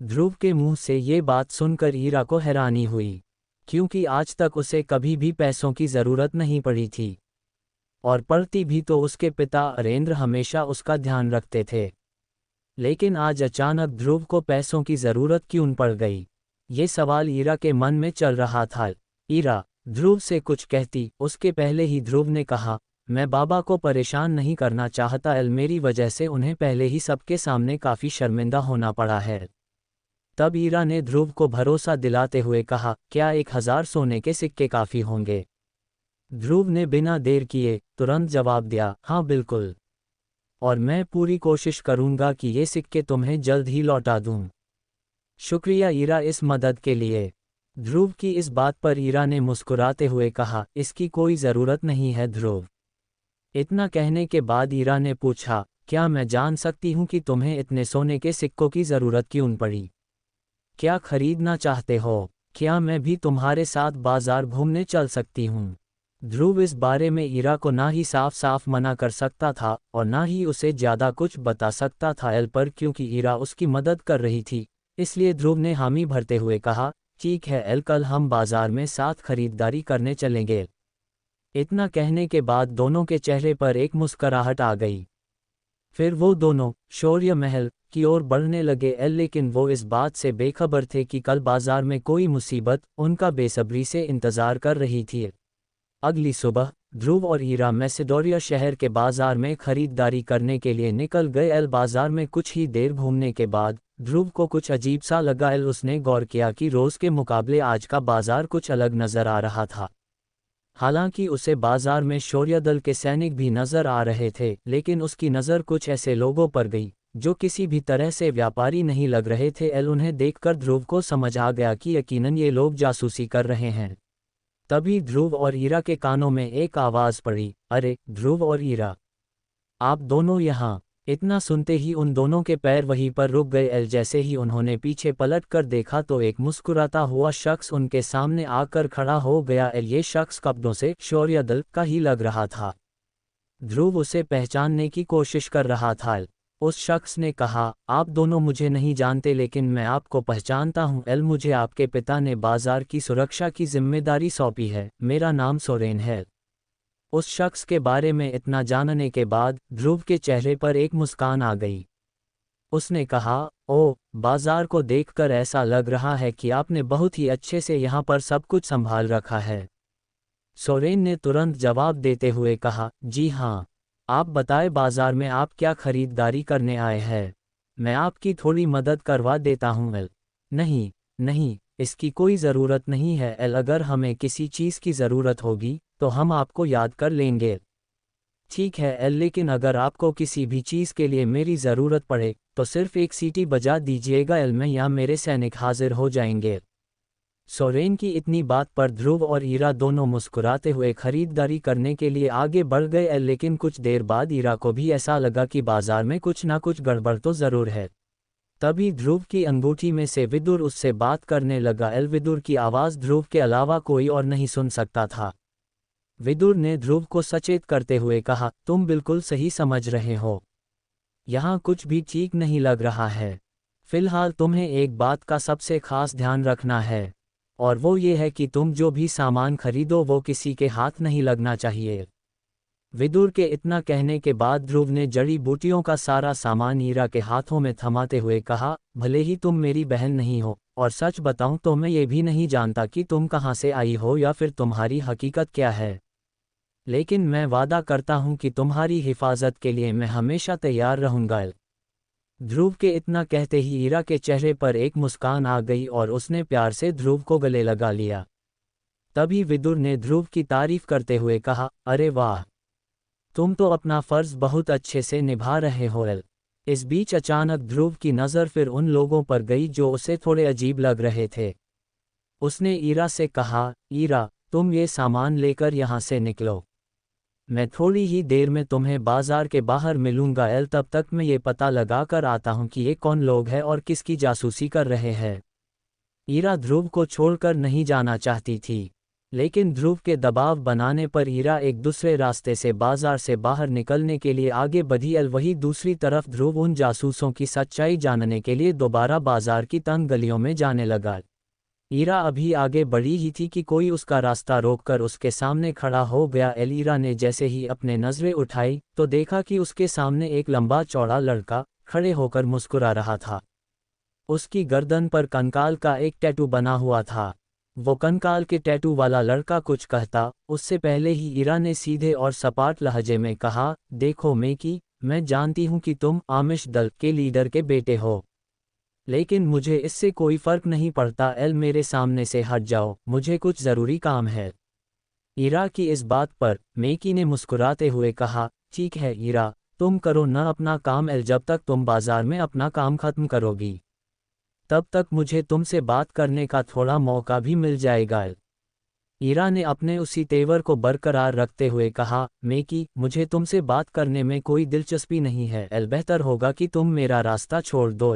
ध्रुव के मुंह से ये बात सुनकर ईरा को हैरानी हुई, क्योंकि आज तक उसे कभी भी पैसों की ज़रूरत नहीं पड़ी थी, और पड़ती भी तो उसके पिता अरेंद्र हमेशा उसका ध्यान रखते थे। लेकिन आज अचानक ध्रुव को पैसों की ज़रूरत क्यों पड़ गई? ये सवाल ईरा के मन में चल रहा था। ईरा ध्रुव से कुछ कहती उसके पहले ही ध्रुव ने कहा, मैं बाबा को परेशान नहीं करना चाहता, मेरी वजह से उन्हें पहले ही सबके सामने काफ़ी शर्मिंदा होना पड़ा है। तब ईरा ने ध्रुव को भरोसा दिलाते हुए कहा, क्या 1000 सोने के सिक्के काफ़ी होंगे? ध्रुव ने बिना देर किए तुरंत जवाब दिया, हाँ बिल्कुल, और मैं पूरी कोशिश करूंगा कि ये सिक्के तुम्हें जल्द ही लौटा दूं। शुक्रिया ईरा इस मदद के लिए। ध्रुव की इस बात पर ईरा ने मुस्कुराते हुए कहा, इसकी कोई ज़रूरत नहीं है ध्रुव। इतना कहने के बाद ईरा ने पूछा, क्या मैं जान सकती हूँ कि तुम्हें इतने सोने के सिक्कों की ज़रूरत क्यों पड़ी? क्या खरीदना चाहते हो? क्या मैं भी तुम्हारे साथ बाजार घूमने चल सकती हूँ? ध्रुव इस बारे में ईरा को ना ही साफ साफ मना कर सकता था और ना ही उसे ज़्यादा कुछ बता सकता था एल पर, क्योंकि ईरा उसकी मदद कर रही थी। इसलिए ध्रुव ने हामी भरते हुए कहा, ठीक है एल, कल हम बाजार में साथ खरीदारी करने चलेंगे। इतना कहने के बाद दोनों के चेहरे पर एक मुस्कुराहट आ गई। फिर वो दोनों शौर्य महल की ओर बढ़ने लगे एल, लेकिन वो इस बात से बेखबर थे कि कल बाजार में कोई मुसीबत उनका बेसब्री से इंतज़ार कर रही थी। अगली सुबह ध्रुव और ईरा मैसेडोरिया शहर के बाजार में खरीदारी करने के लिए निकल गए एल। बाजार में कुछ ही देर घूमने के बाद ध्रुव को कुछ अजीब सा लगा एल। उसने गौर किया कि रोज़ के मुकाबले आज का बाजार कुछ अलग नज़र आ रहा था। हालांकि उसे बाजार में शौर्य दल के सैनिक भी नज़र आ रहे थे, लेकिन उसकी नज़र कुछ ऐसे लोगों पर गई जो किसी भी तरह से व्यापारी नहीं लग रहे थे एल। उन्हें देखकर ध्रुव को समझ आ गया कि यकीनन ये लोग जासूसी कर रहे हैं। तभी ध्रुव और ईरा के कानों में एक आवाज़ पड़ी, अरे ध्रुव और ईरा, आप दोनों यहाँ। इतना सुनते ही उन दोनों के पैर वहीं पर रुक गए एल। जैसे ही उन्होंने पीछे पलट कर देखा तो एक मुस्कुराता हुआ शख्स उनके सामने आकर खड़ा हो गया एल। ये शख्स कपड़ों से शौर्य दल का ही लग रहा था। ध्रुव उसे पहचानने की कोशिश कर रहा था एल। उस शख्स ने कहा, आप दोनों मुझे नहीं जानते लेकिन मैं आपको पहचानता हूं एल। मुझे आपके पिता ने बाजार की सुरक्षा की जिम्मेदारी सौंपी है। मेरा नाम सोरेन है। उस शख्स के बारे में इतना जानने के बाद ध्रुव के चेहरे पर एक मुस्कान आ गई। उसने कहा, ओ, बाजार को देखकर ऐसा लग रहा है कि आपने बहुत ही अच्छे से यहाँ पर सब कुछ संभाल रखा है। सोरेन ने तुरंत जवाब देते हुए कहा, जी हाँ, आप बताएं बाजार में आप क्या खरीदारी करने आए हैं? मैं आपकी थोड़ी मदद करवा देता हूँ एल। नहीं नहीं, इसकी कोई ज़रूरत नहीं है एल। अगर हमें किसी चीज़ की ज़रूरत होगी तो हम आपको याद कर लेंगे। ठीक है एल, लेकिन अगर आपको किसी भी चीज़ के लिए मेरी ज़रूरत पड़े तो सिर्फ एक सीटी बजा दीजिएगा एल, मैं या मेरे सैनिक हाजिर हो जाएंगे। सोरेन की इतनी बात पर ध्रुव और ईरा दोनों मुस्कुराते हुए खरीदारी करने के लिए आगे बढ़ गए एल। लेकिन कुछ देर बाद ईरा को भी ऐसा लगा कि बाजार में कुछ ना कुछ गड़बड़ तो ज़रूर है। तभी ध्रुव की अंगूठी में से विदुर उससे बात करने लगा एल। विदुर की आवाज़ ध्रुव के अलावा कोई और नहीं सुन सकता था। विदुर ने ध्रुव को सचेत करते हुए कहा, तुम बिल्कुल सही समझ रहे हो, यहाँ कुछ भी ठीक नहीं लग रहा है। फिलहाल तुम्हें एक बात का सबसे खास ध्यान रखना है, और वो ये है कि तुम जो भी सामान खरीदो वो किसी के हाथ नहीं लगना चाहिए। विदुर के इतना कहने के बाद ध्रुव ने जड़ी बूटियों का सारा सामान ईरा के हाथों में थमाते हुए कहा, भले ही तुम मेरी बहन नहीं हो, और सच बताऊं तो मैं ये भी नहीं जानता कि तुम कहाँ से आई हो या फिर तुम्हारी हकीकत क्या है, लेकिन मैं वादा करता हूँ कि तुम्हारी हिफाजत के लिए मैं हमेशा तैयार रहूँगा। ध्रुव के इतना कहते ही ईरा के चेहरे पर एक मुस्कान आ गई और उसने प्यार से ध्रुव को गले लगा लिया। तभी विदुर ने ध्रुव की तारीफ करते हुए कहा, अरे वाह, तुम तो अपना फर्ज बहुत अच्छे से निभा रहे हो एल। इस बीच अचानक ध्रुव की नज़र फिर उन लोगों पर गई जो उसे थोड़े अजीब लग रहे थे। उसने ईरा से कहा, ईरा, तुम ये सामान लेकर यहाँ से निकलो, मैं थोड़ी ही देर में तुम्हें बाजार के बाहर मिलूंगा एल। तब तक मैं ये पता लगा कर आता हूँ कि ये कौन लोग हैं और किसकी जासूसी कर रहे हैं। ईरा ध्रुव को छोड़कर नहीं जाना चाहती थी, लेकिन ध्रुव के दबाव बनाने पर ईरा एक दूसरे रास्ते से बाजार से बाहर निकलने के लिए आगे बढ़ी एल। वहीं दूसरी तरफ ध्रुव उन जासूसों की सच्चाई जानने के लिए दोबारा बाजार की तंग गलियों में जाने लगा। ईरा अभी आगे बढ़ी ही थी कि कोई उसका रास्ता रोककर उसके सामने खड़ा हो गया एल। ईरा ने जैसे ही अपने नज़रें उठाई तो देखा कि उसके सामने एक लंबा चौड़ा लड़का खड़े होकर मुस्कुरा रहा था। उसकी गर्दन पर कंकाल का एक टैटू बना हुआ था। वो कंकाल के टैटू वाला लड़का कुछ कहता उससे पहले ही ईरा ने सीधे और सपाट लहजे में कहा, देखो मेकी, मैं जानती हूँ कि तुम आमिश दल के लीडर के बेटे हो, लेकिन मुझे इससे कोई फर्क नहीं पड़ता एल। मेरे सामने से हट जाओ, मुझे कुछ ज़रूरी काम है। ईरा की इस बात पर मेकी ने मुस्कुराते हुए कहा, ठीक है ईरा, तुम करो न अपना काम एल, जब तक तुम बाजार में अपना काम खत्म करोगी तब तक मुझे तुमसे बात करने का थोड़ा मौका भी मिल जाएगा। ईरा ने अपने उसी तेवर को बरकरार रखते हुए कहा, मेकी, मुझे तुमसे बात करने में कोई दिलचस्पी नहीं है। बेहतर होगा कि तुम मेरा रास्ता छोड़ दो।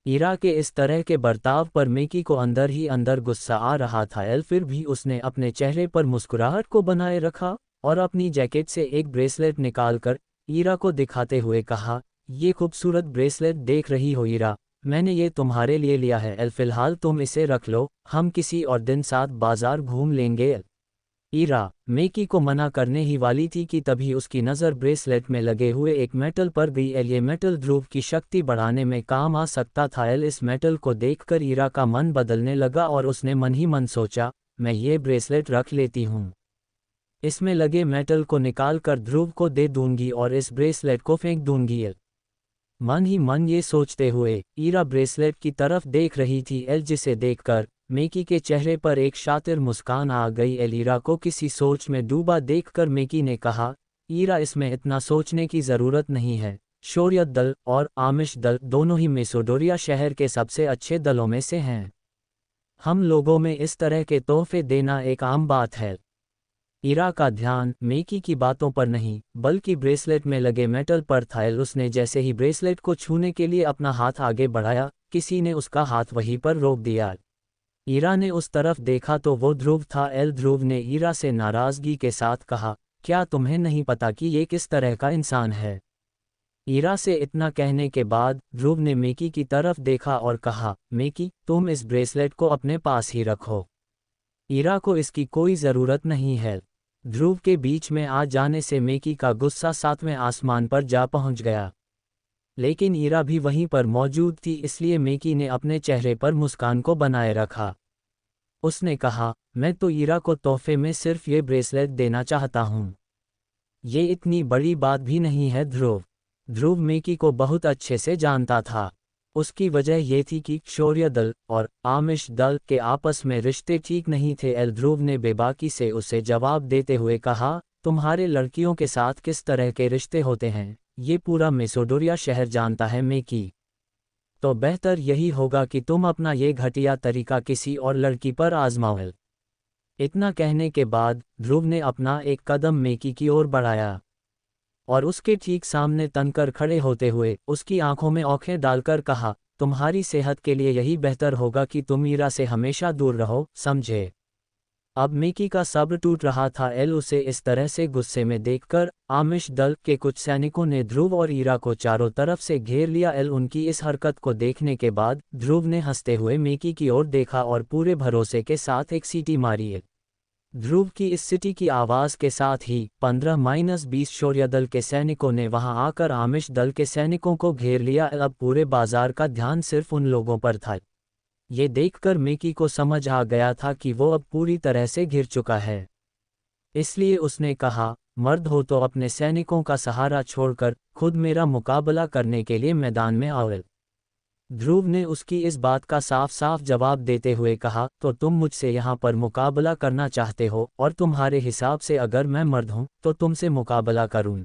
ईरा के इस तरह के बर्ताव पर मेकी को अंदर ही अंदर गुस्सा आ रहा था। फिर भी उसने अपने चेहरे पर मुस्कुराहट को बनाए रखा और अपनी जैकेट से एक ब्रेसलेट निकालकर ईरा को दिखाते हुए कहा, ये खूबसूरत ब्रेसलेट देख रही हो ईरा, मैंने ये तुम्हारे लिए लिया है। फिलहाल तुम इसे रख लो, हम किसी और दिन साथ बाजार घूम लेंगे। ईरा मेकी को मना करने ही वाली थी कि तभी उसकी नज़र ब्रेसलेट में लगे हुए एक मेटल पर गई। ये मेटल ध्रुव की शक्ति बढ़ाने में काम आ सकता था। इस मेटल को देखकर ईरा का मन बदलने लगा और उसने मन ही मन सोचा, मैं ये ब्रेसलेट रख लेती हूँ, इसमें लगे मेटल को निकालकर ध्रुव को दे दूंगी और इस ब्रेसलेट को फेंक दूंगी। मन ही मन ये सोचते हुए ईरा ब्रेसलेट की तरफ देख रही थी। जिसे देखकर मेकी के चेहरे पर एक शातिर मुस्कान आ गई। ईरा को किसी सोच में डूबा देखकर मेकी ने कहा, ईरा, इसमें इतना सोचने की ज़रूरत नहीं है। शौर्य दल और आमिष दल दोनों ही मेसोडोरिया शहर के सबसे अच्छे दलों में से हैं। हम लोगों में इस तरह के तोहफे देना एक आम बात है। ईरा का ध्यान मेकी की बातों पर नहीं बल्कि ब्रेसलेट में लगे मेटल पर था। उसने जैसे ही ब्रेसलेट को छूने के लिए अपना हाथ आगे बढ़ाया, किसी ने उसका हाथ वहीं पर रोक दिया। ईरा ने उस तरफ देखा तो वो ध्रुव था। ध्रुव ने ईरा से नाराज़गी के साथ कहा, क्या तुम्हें नहीं पता कि ये किस तरह का इंसान है? ईरा से इतना कहने के बाद ध्रुव ने मेकी की तरफ देखा और कहा, मेकी, तुम इस ब्रेसलेट को अपने पास ही रखो, ईरा को इसकी कोई ज़रूरत नहीं है। ध्रुव के बीच में आ जाने से मेकी का गुस्सा 7वें आसमान पर जा पहुंच गया। लेकिन ईरा भी वहीं पर मौजूद थी, इसलिए मेकी ने अपने चेहरे पर मुस्कान को बनाए रखा। उसने कहा, मैं तो ईरा को तोहफे में सिर्फ ये ब्रेसलेट देना चाहता हूँ, ये इतनी बड़ी बात भी नहीं है। ध्रुव मेकी को बहुत अच्छे से जानता था। उसकी वजह ये थी कि शौर्य दल और आमिष दल के आपस में रिश्ते ठीक नहीं थे। ध्रुव ने बेबाकी से उसे जवाब देते हुए कहा, तुम्हारे लड़कियों के साथ किस तरह के रिश्ते होते हैं ये पूरा मेसोडोरिया शहर जानता है मेकी, तो बेहतर यही होगा कि तुम अपना ये घटिया तरीका किसी और लड़की पर आजमाओ। इतना कहने के बाद ध्रुव ने अपना एक कदम मेकी की ओर बढ़ाया और उसके ठीक सामने तनकर खड़े होते हुए उसकी आंखों में आंखें डालकर कहा, तुम्हारी सेहत के लिए यही बेहतर होगा कि तुम ईरा से हमेशा दूर रहो, समझे? अब मेकी का सब्र टूट रहा था। उसे इस तरह से गुस्से में देखकर आमिष दल के कुछ सैनिकों ने ध्रुव और ईरा को चारों तरफ से घेर लिया। उनकी इस हरकत को देखने के बाद ध्रुव ने हंसते हुए मेकी की ओर देखा और पूरे भरोसे के साथ एक सीटी मारी। ध्रुव की इस सीटी की आवाज़ के साथ ही 15-20 शौर्य दल के सैनिकों ने वहां आकर आमिष दल के सैनिकों को घेर लिया। अब पूरे बाजार का ध्यान सिर्फ उन लोगों पर था। ये देखकर मेकी को समझ आ गया था कि वो अब पूरी तरह से घिर चुका है। इसलिए उसने कहा, मर्द हो तो अपने सैनिकों का सहारा छोड़कर खुद मेरा मुकाबला करने के लिए मैदान में आओ। ध्रुव ने उसकी इस बात का साफ साफ जवाब देते हुए कहा, तो तुम मुझसे यहाँ पर मुकाबला करना चाहते हो और तुम्हारे हिसाब से अगर मैं मर्द हूँ तो तुमसे मुकाबला करूँ?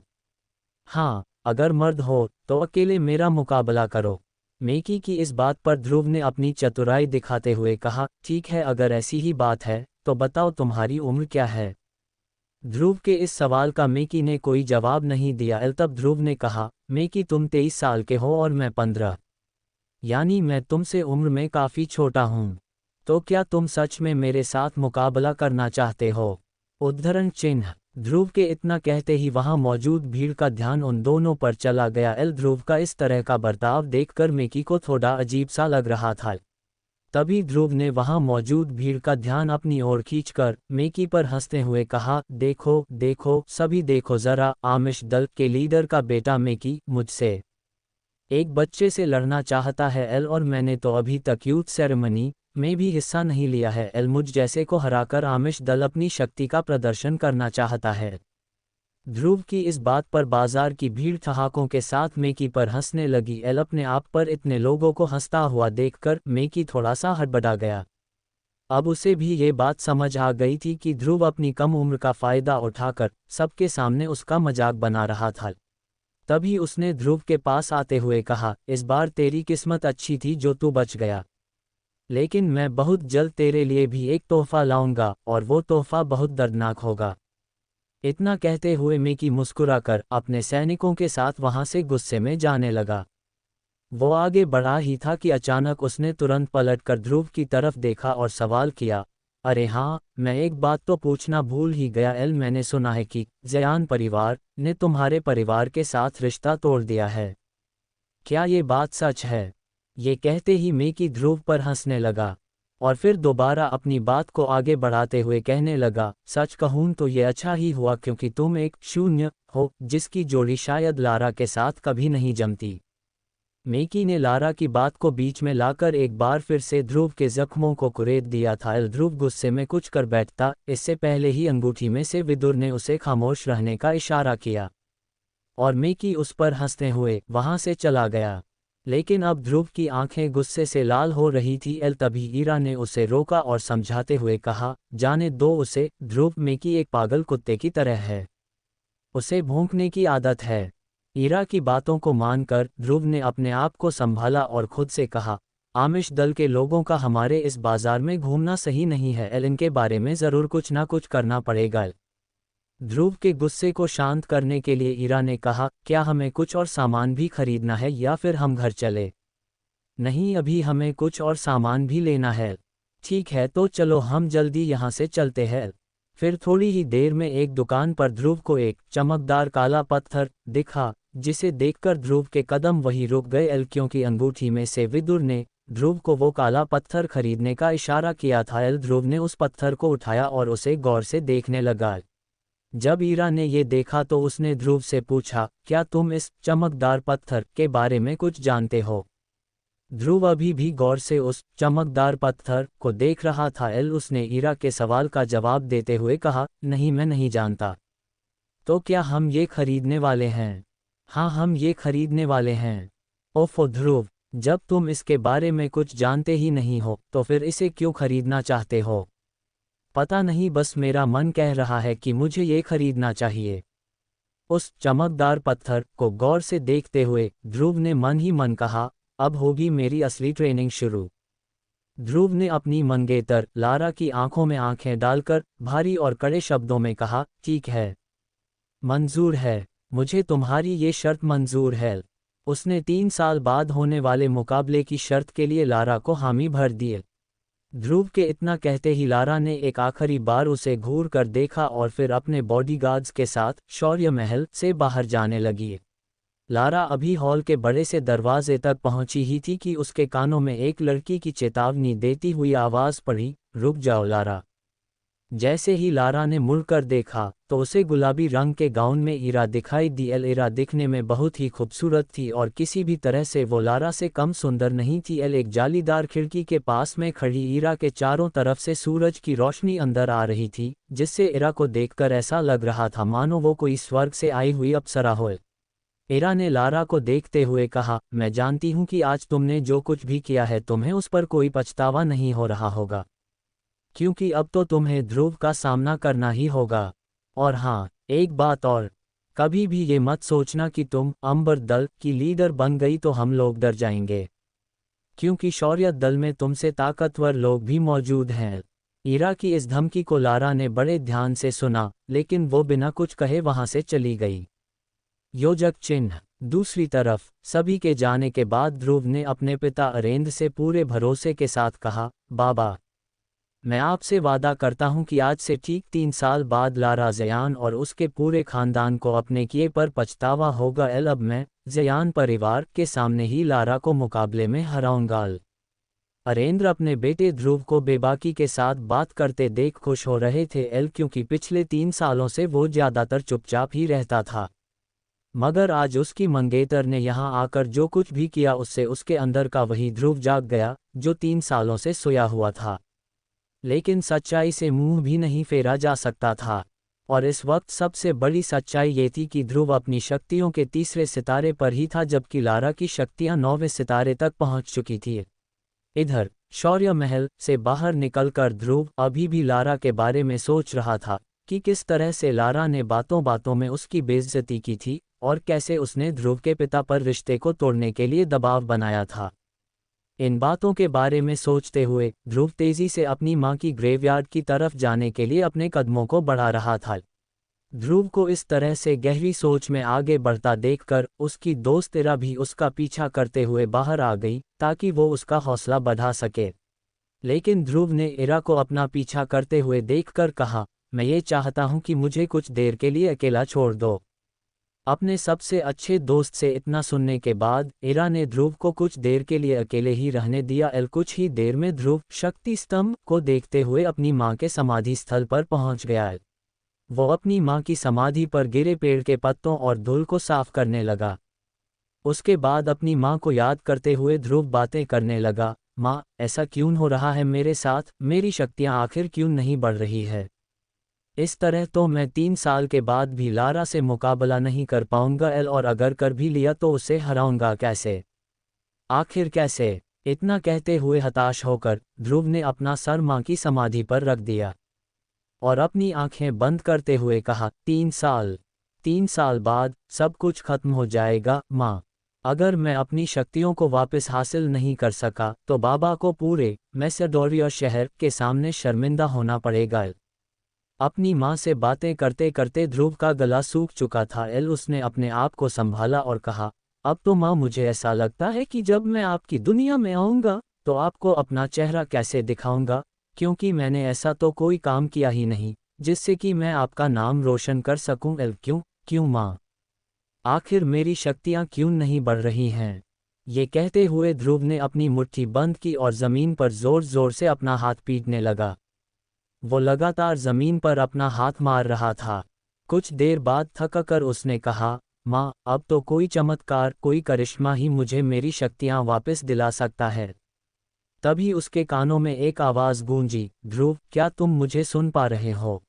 हाँ, अगर मर्द हो तो अकेले मेरा मुकाबला करो। मेकी की इस बात पर ध्रुव ने अपनी चतुराई दिखाते हुए कहा, ठीक है, अगर ऐसी ही बात है तो बताओ तुम्हारी उम्र क्या है? ध्रुव के इस सवाल का मेकी ने कोई जवाब नहीं दिया। तब ध्रुव ने कहा, मेकी, तुम 23 साल के हो और मैं 15, यानी मैं तुमसे उम्र में काफ़ी छोटा हूँ। तो क्या तुम सच में मेरे साथ मुकाबला करना चाहते हो? उद्धरण चिन्ह। ध्रुव के इतना कहते ही वहां मौजूद भीड़ का ध्यान उन दोनों पर चला गया। ध्रुव का इस तरह का बर्ताव देखकर मेकी को थोड़ा अजीब सा लग रहा था। तभी ध्रुव ने वहां मौजूद भीड़ का ध्यान अपनी ओर खींचकर मेकी पर हंसते हुए कहा, देखो देखो सभी देखो जरा, आमिष दल के लीडर का बेटा मेकी मुझसे एक बच्चे से लड़ना चाहता है। और मैंने तो अभी तक यूथ सेरेमनी में भी हिस्सा नहीं लिया है। मुझ जैसे को हराकर आमिष दल अपनी शक्ति का प्रदर्शन करना चाहता है। ध्रुव की इस बात पर बाजार की भीड़ ठहाकों के साथ मेकी पर हंसने लगी। अपने आप पर इतने लोगों को हंसता हुआ देखकर मेकी थोड़ा सा हड़बड़ा गया। अब उसे भी ये बात समझ आ गई थी कि ध्रुव अपनी कम उम्र का फ़ायदा उठाकर सबके सामने उसका मजाक बना रहा था। तभी उसने ध्रुव के पास आते हुए कहा, इस बार तेरी किस्मत अच्छी थी जो तू बच गया। लेकिन मैं बहुत जल्द तेरे लिए भी एक तोहफा लाऊंगा और वो तोहफा बहुत दर्दनाक होगा। इतना कहते हुए मिकी मुस्कुराकर अपने सैनिकों के साथ वहां से गुस्से में जाने लगा। वो आगे बढ़ा ही था कि अचानक उसने तुरंत पलटकर ध्रुव की तरफ देखा और सवाल किया, अरे हाँ, मैं एक बात तो पूछना भूल ही गया एल, मैंने सुना है कि जयान परिवार ने तुम्हारे परिवार के साथ रिश्ता तोड़ दिया है। क्या ये बात सच है? ये कहते ही मिकी ध्रुव पर हंसने लगा और फिर दोबारा अपनी बात को आगे बढ़ाते हुए कहने लगा, सच कहूं तो ये अच्छा ही हुआ क्योंकि तुम एक शून्य हो जिसकी जोड़ी शायद लारा के साथ कभी नहीं जमती। मिकी ने लारा की बात को बीच में लाकर एक बार फिर से ध्रुव के जख्मों को कुरेद दिया था। ध्रुव गुस्से में कुछ कर बैठता, इससे पहले ही अंगूठी में से विदुर ने उसे खामोश रहने का इशारा किया और मिकी उस पर हंसते हुए वहां से चला गया। लेकिन अब ध्रुव की आंखें गुस्से से लाल हो रही थी। तभी ईरा ने उसे रोका और समझाते हुए कहा, जाने दो उसे, ध्रुव मिकी एक पागल कुत्ते की तरह है, उसे भौंकने की आदत है। ईरा की बातों को मानकर ध्रुव ने अपने आप को संभाला और खुद से कहा, आमिष दल के लोगों का हमारे इस बाजार में घूमना सही नहीं है इनके बारे में ज़रूर कुछ ना कुछ करना पड़ेगा। ध्रुव के गुस्से को शांत करने के लिए ईरा ने कहा, क्या हमें कुछ और सामान भी खरीदना है या फिर हम घर चले? नहीं, अभी हमें कुछ और सामान भी लेना है। ठीक है तो चलो हम जल्दी यहाँ से चलते हैं। फिर थोड़ी ही देर में एक दुकान पर ध्रुव को एक चमकदार काला पत्थर दिखा, जिसे देखकर ध्रुव के कदम वहीं रुक गए क्योंकि अंगूठी में से विदुर ने ध्रुव को वो काला पत्थर खरीदने का इशारा किया था। ध्रुव ने उस पत्थर को उठाया और उसे गौर से देखने लगा। जब ईरा ने ये देखा तो उसने ध्रुव से पूछा, क्या तुम इस चमकदार पत्थर के बारे में कुछ जानते हो? ध्रुव अभी भी गौर से उस चमकदार पत्थर को देख रहा था। उसने ईरा के सवाल का जवाब देते हुए कहा, नहीं मैं नहीं जानता। तो क्या हम ये खरीदने वाले हैं? हाँ हम ये खरीदने वाले हैं। ओफो ध्रुव, जब तुम इसके बारे में कुछ जानते ही नहीं हो तो फिर इसे क्यों खरीदना चाहते हो? पता नहीं, बस मेरा मन कह रहा है कि मुझे ये खरीदना चाहिए। उस चमकदार पत्थर को गौर से देखते हुए ध्रुव ने मन ही मन कहा, अब होगी मेरी असली ट्रेनिंग शुरू। ध्रुव ने अपनी मंगेतर लारा की आंखों में आंखें डालकर भारी और कड़े शब्दों में कहा, ठीक है, मंजूर है, मुझे तुम्हारी ये शर्त मंजूर है। उसने 3 साल बाद होने वाले मुकाबले की शर्त के लिए लारा को हामी भर दिए। ध्रुव के इतना कहते ही लारा ने एक आखिरी बार उसे घूर कर देखा और फिर अपने बॉडीगार्ड्स के साथ शौर्य महल से बाहर जाने लगी। लारा अभी हॉल के बड़े से दरवाजे तक पहुंची ही थी कि उसके कानों में एक लड़की की चेतावनी देती हुई आवाज़ पड़ी, रुक जाओ लारा। जैसे ही लारा ने मुड़कर देखा तो उसे गुलाबी रंग के गाउन में ईरा दिखाई दी। ईरा दिखने में बहुत ही खूबसूरत थी और किसी भी तरह से वो लारा से कम सुंदर नहीं थी। एक जालीदार खिड़की के पास में खड़ी ईरा के चारों तरफ से सूरज की रोशनी अंदर आ रही थी, जिससे ईरा को देखकर ऐसा लग रहा था मानो वो कोई स्वर्ग से आई हुई अप्सरा हो। ईरा ने लारा को देखते हुए कहा, मैं जानती हूँ कि आज तुमने जो कुछ भी किया है तुम्हें उस पर कोई पछतावा नहीं हो रहा होगा, क्योंकि अब तो तुम्हें ध्रुव का सामना करना ही होगा। और हाँ, एक बात और, कभी भी ये मत सोचना कि तुम अंबर दल की लीडर बन गई तो हम लोग डर जाएंगे, क्योंकि शौर्य दल में तुमसे ताकतवर लोग भी मौजूद हैं। ईरा की इस धमकी को लारा ने बड़े ध्यान से सुना, लेकिन वो बिना कुछ कहे वहां से चली गई। योजक चिन्ह। दूसरी तरफ सभी के जाने के बाद ध्रुव ने अपने पिता अरेंद्र से पूरे भरोसे के साथ कहा, बाबा, मैं आपसे वादा करता हूं कि आज से ठीक 3 साल बाद लारा जयान और उसके पूरे खानदान को अपने किए पर पछतावा होगा। अब मैं जयान परिवार के सामने ही लारा को मुकाबले में हराऊंगा। अरेंद्र अपने बेटे ध्रुव को बेबाकी के साथ बात करते देख खुश हो रहे थे क्योंकि पिछले 3 सालों से वो ज़्यादातर चुपचाप ही रहता था। मगर आज उसकी मंगेतर ने यहाँ आकर जो कुछ भी किया उससे उसके अंदर का वही ध्रुव जाग गया जो 3 सालों से सोया हुआ था। लेकिन सच्चाई से मुंह भी नहीं फेरा जा सकता था, और इस वक्त सबसे बड़ी सच्चाई ये थी कि ध्रुव अपनी शक्तियों के तीसरे सितारे पर ही था, जबकि लारा की शक्तियां 9वें सितारे तक पहुंच चुकी थी। इधर शौर्य महल से बाहर निकलकर ध्रुव अभी भी लारा के बारे में सोच रहा था कि किस तरह से लारा ने बातों बातों में उसकी बेइज्जती की थी और कैसे उसने ध्रुव के पिता पर रिश्ते को तोड़ने के लिए दबाव बनाया था। इन बातों के बारे में सोचते हुए ध्रुव तेजी से अपनी मां की ग्रेवयार्ड की तरफ जाने के लिए अपने कदमों को बढ़ा रहा था। ध्रुव को इस तरह से गहरी सोच में आगे बढ़ता देखकर उसकी दोस्त इरा भी उसका पीछा करते हुए बाहर आ गई ताकि वो उसका हौसला बढ़ा सके। लेकिन ध्रुव ने इरा को अपना पीछा करते हुए देखकर कहा, मैं ये चाहता हूं कि मुझे कुछ देर के लिए अकेला छोड़ दो। अपने सबसे अच्छे दोस्त से इतना सुनने के बाद इरा ने ध्रुव को कुछ देर के लिए अकेले ही रहने दिया। कुछ ही देर में ध्रुव शक्ति स्तंभ को देखते हुए अपनी मां के समाधि स्थल पर पहुंच गया। वो अपनी मां की समाधि पर गिरे पेड़ के पत्तों और धूल को साफ करने लगा। उसके बाद अपनी मां को याद करते हुए ध्रुव बातें करने लगा, मां, ऐसा क्यों हो रहा है मेरे साथ, मेरी शक्तियां आखिर क्यों नहीं बढ़ रही है। इस तरह तो मैं 3 साल के बाद भी लारा से मुकाबला नहीं कर पाऊंगा और अगर कर भी लिया तो उसे हराऊंगा कैसे, आखिर कैसे। इतना कहते हुए हताश होकर ध्रुव ने अपना सर मां की समाधि पर रख दिया और अपनी आंखें बंद करते हुए कहा, 3 साल बाद सब कुछ खत्म हो जाएगा मां। अगर मैं अपनी शक्तियों को वापस हासिल नहीं कर सका तो बाबा को पूरे मैसेडोरिया शहर के सामने शर्मिंदा होना पड़ेगा। अपनी मां से बातें करते करते ध्रुव का गला सूख चुका था। उसने अपने आप को संभाला और कहा, अब तो मां, मुझे ऐसा लगता है कि जब मैं आपकी दुनिया में आऊंगा तो आपको अपना चेहरा कैसे दिखाऊंगा, क्योंकि मैंने ऐसा तो कोई काम किया ही नहीं जिससे कि मैं आपका नाम रोशन कर सकूं। क्यों मां, आखिर मेरी शक्तियां क्यों नहीं बढ़ रही हैं। ये कहते हुए ध्रुव ने अपनी मुट्ठी बंद की और जमीन पर जोर जोर से अपना हाथ पीटने लगा। वो लगातार जमीन पर अपना हाथ मार रहा था। कुछ देर बाद थककर उसने कहा, मां, अब तो कोई चमत्कार, कोई करिश्मा ही मुझे मेरी शक्तियां वापस दिला सकता है। तभी उसके कानों में एक आवाज गूंजी, ध्रुव, क्या तुम मुझे सुन पा रहे हो।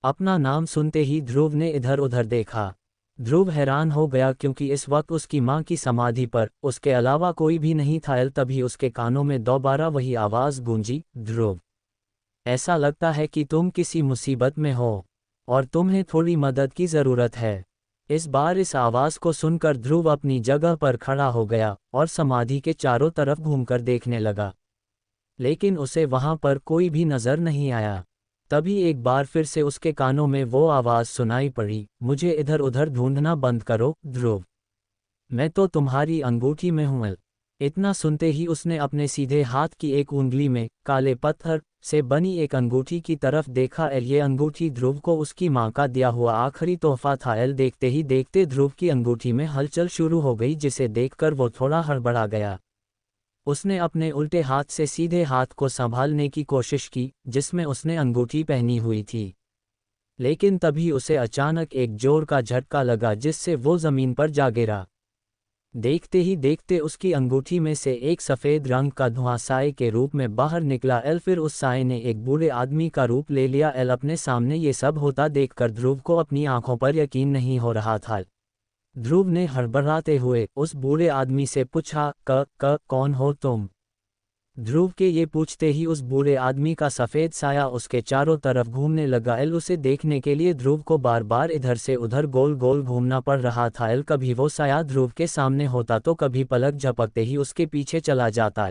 अपना नाम सुनते ही ध्रुव ने इधर उधर देखा। ध्रुव हैरान हो गया क्योंकि इस वक्त उसकी मां की समाधि पर उसके अलावा कोई भी नहीं था। तभी उसके कानों में दोबारा वही आवाज गूंजी, ध्रुव, ऐसा लगता है कि तुम किसी मुसीबत में हो और तुम्हें थोड़ी मदद की ज़रूरत है। इस बार इस आवाज़ को सुनकर ध्रुव अपनी जगह पर खड़ा हो गया और समाधि के चारों तरफ घूमकर देखने लगा, लेकिन उसे वहां पर कोई भी नज़र नहीं आया। तभी एक बार फिर से उसके कानों में वो आवाज़ सुनाई पड़ी, मुझे इधर उधर ढूंढना बंद करो ध्रुव, मैं तो तुम्हारी अंगूठी में हूँ। इतना सुनते ही उसने अपने सीधे हाथ की एक उंगली में काले पत्थर से बनी एक अंगूठी की तरफ देखा। ये अंगूठी ध्रुव को उसकी मां का दिया हुआ आखिरी तोहफा था। देखते ही देखते ध्रुव की अंगूठी में हलचल शुरू हो गई, जिसे देखकर वो थोड़ा हड़बड़ा गया। उसने अपने उल्टे हाथ से सीधे हाथ को संभालने की कोशिश की जिसमें उसने अंगूठी पहनी हुई थी, लेकिन तभी उसे अचानक एक जोर का झटका लगा जिससे वो जमीन पर जा गिरा। देखते ही देखते उसकी अंगूठी में से एक सफ़ेद रंग का धुआं साए के रूप में बाहर निकला। फिर उस साए ने एक बूढ़े आदमी का रूप ले लिया। अपने सामने ये सब होता देखकर ध्रुव को अपनी आंखों पर यकीन नहीं हो रहा था। ध्रुव ने हड़बड़ाते हुए उस बूढ़े आदमी से पूछा, कौन हो तुम। ध्रुव के ये पूछते ही उस बूढ़े आदमी का सफ़ेद साया उसके चारों तरफ घूमने लगा। उसे देखने के लिए ध्रुव को बार बार इधर से उधर गोल गोल घूमना पड़ रहा था। कभी वो साया ध्रुव के सामने होता तो कभी पलक झपकते ही उसके पीछे चला जाता।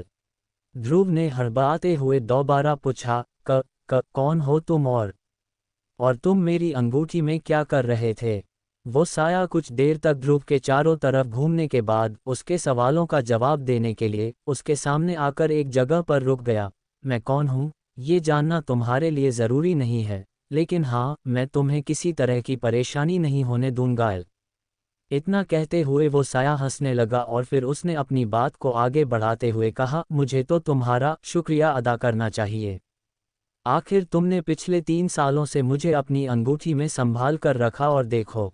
ध्रुव ने हड़बड़ाते हुए दोबारा पूछा, कौन हो तुम और तुम मेरी अंगूठी में क्या कर रहे थे। वो साया कुछ देर तक ध्रुव के चारों तरफ घूमने के बाद उसके सवालों का जवाब देने के लिए उसके सामने आकर एक जगह पर रुक गया। मैं कौन हूँ ये जानना तुम्हारे लिए ज़रूरी नहीं है, लेकिन हाँ, मैं तुम्हें किसी तरह की परेशानी नहीं होने दूंगा। इतना कहते हुए वो साया हंसने लगा और फिर उसने अपनी बात को आगे बढ़ाते हुए कहा, मुझे तो तुम्हारा शुक्रिया अदा करना चाहिए। आखिर तुमने पिछले 3 सालों से मुझे अपनी अंगूठी में संभाल कर रखा और देखो,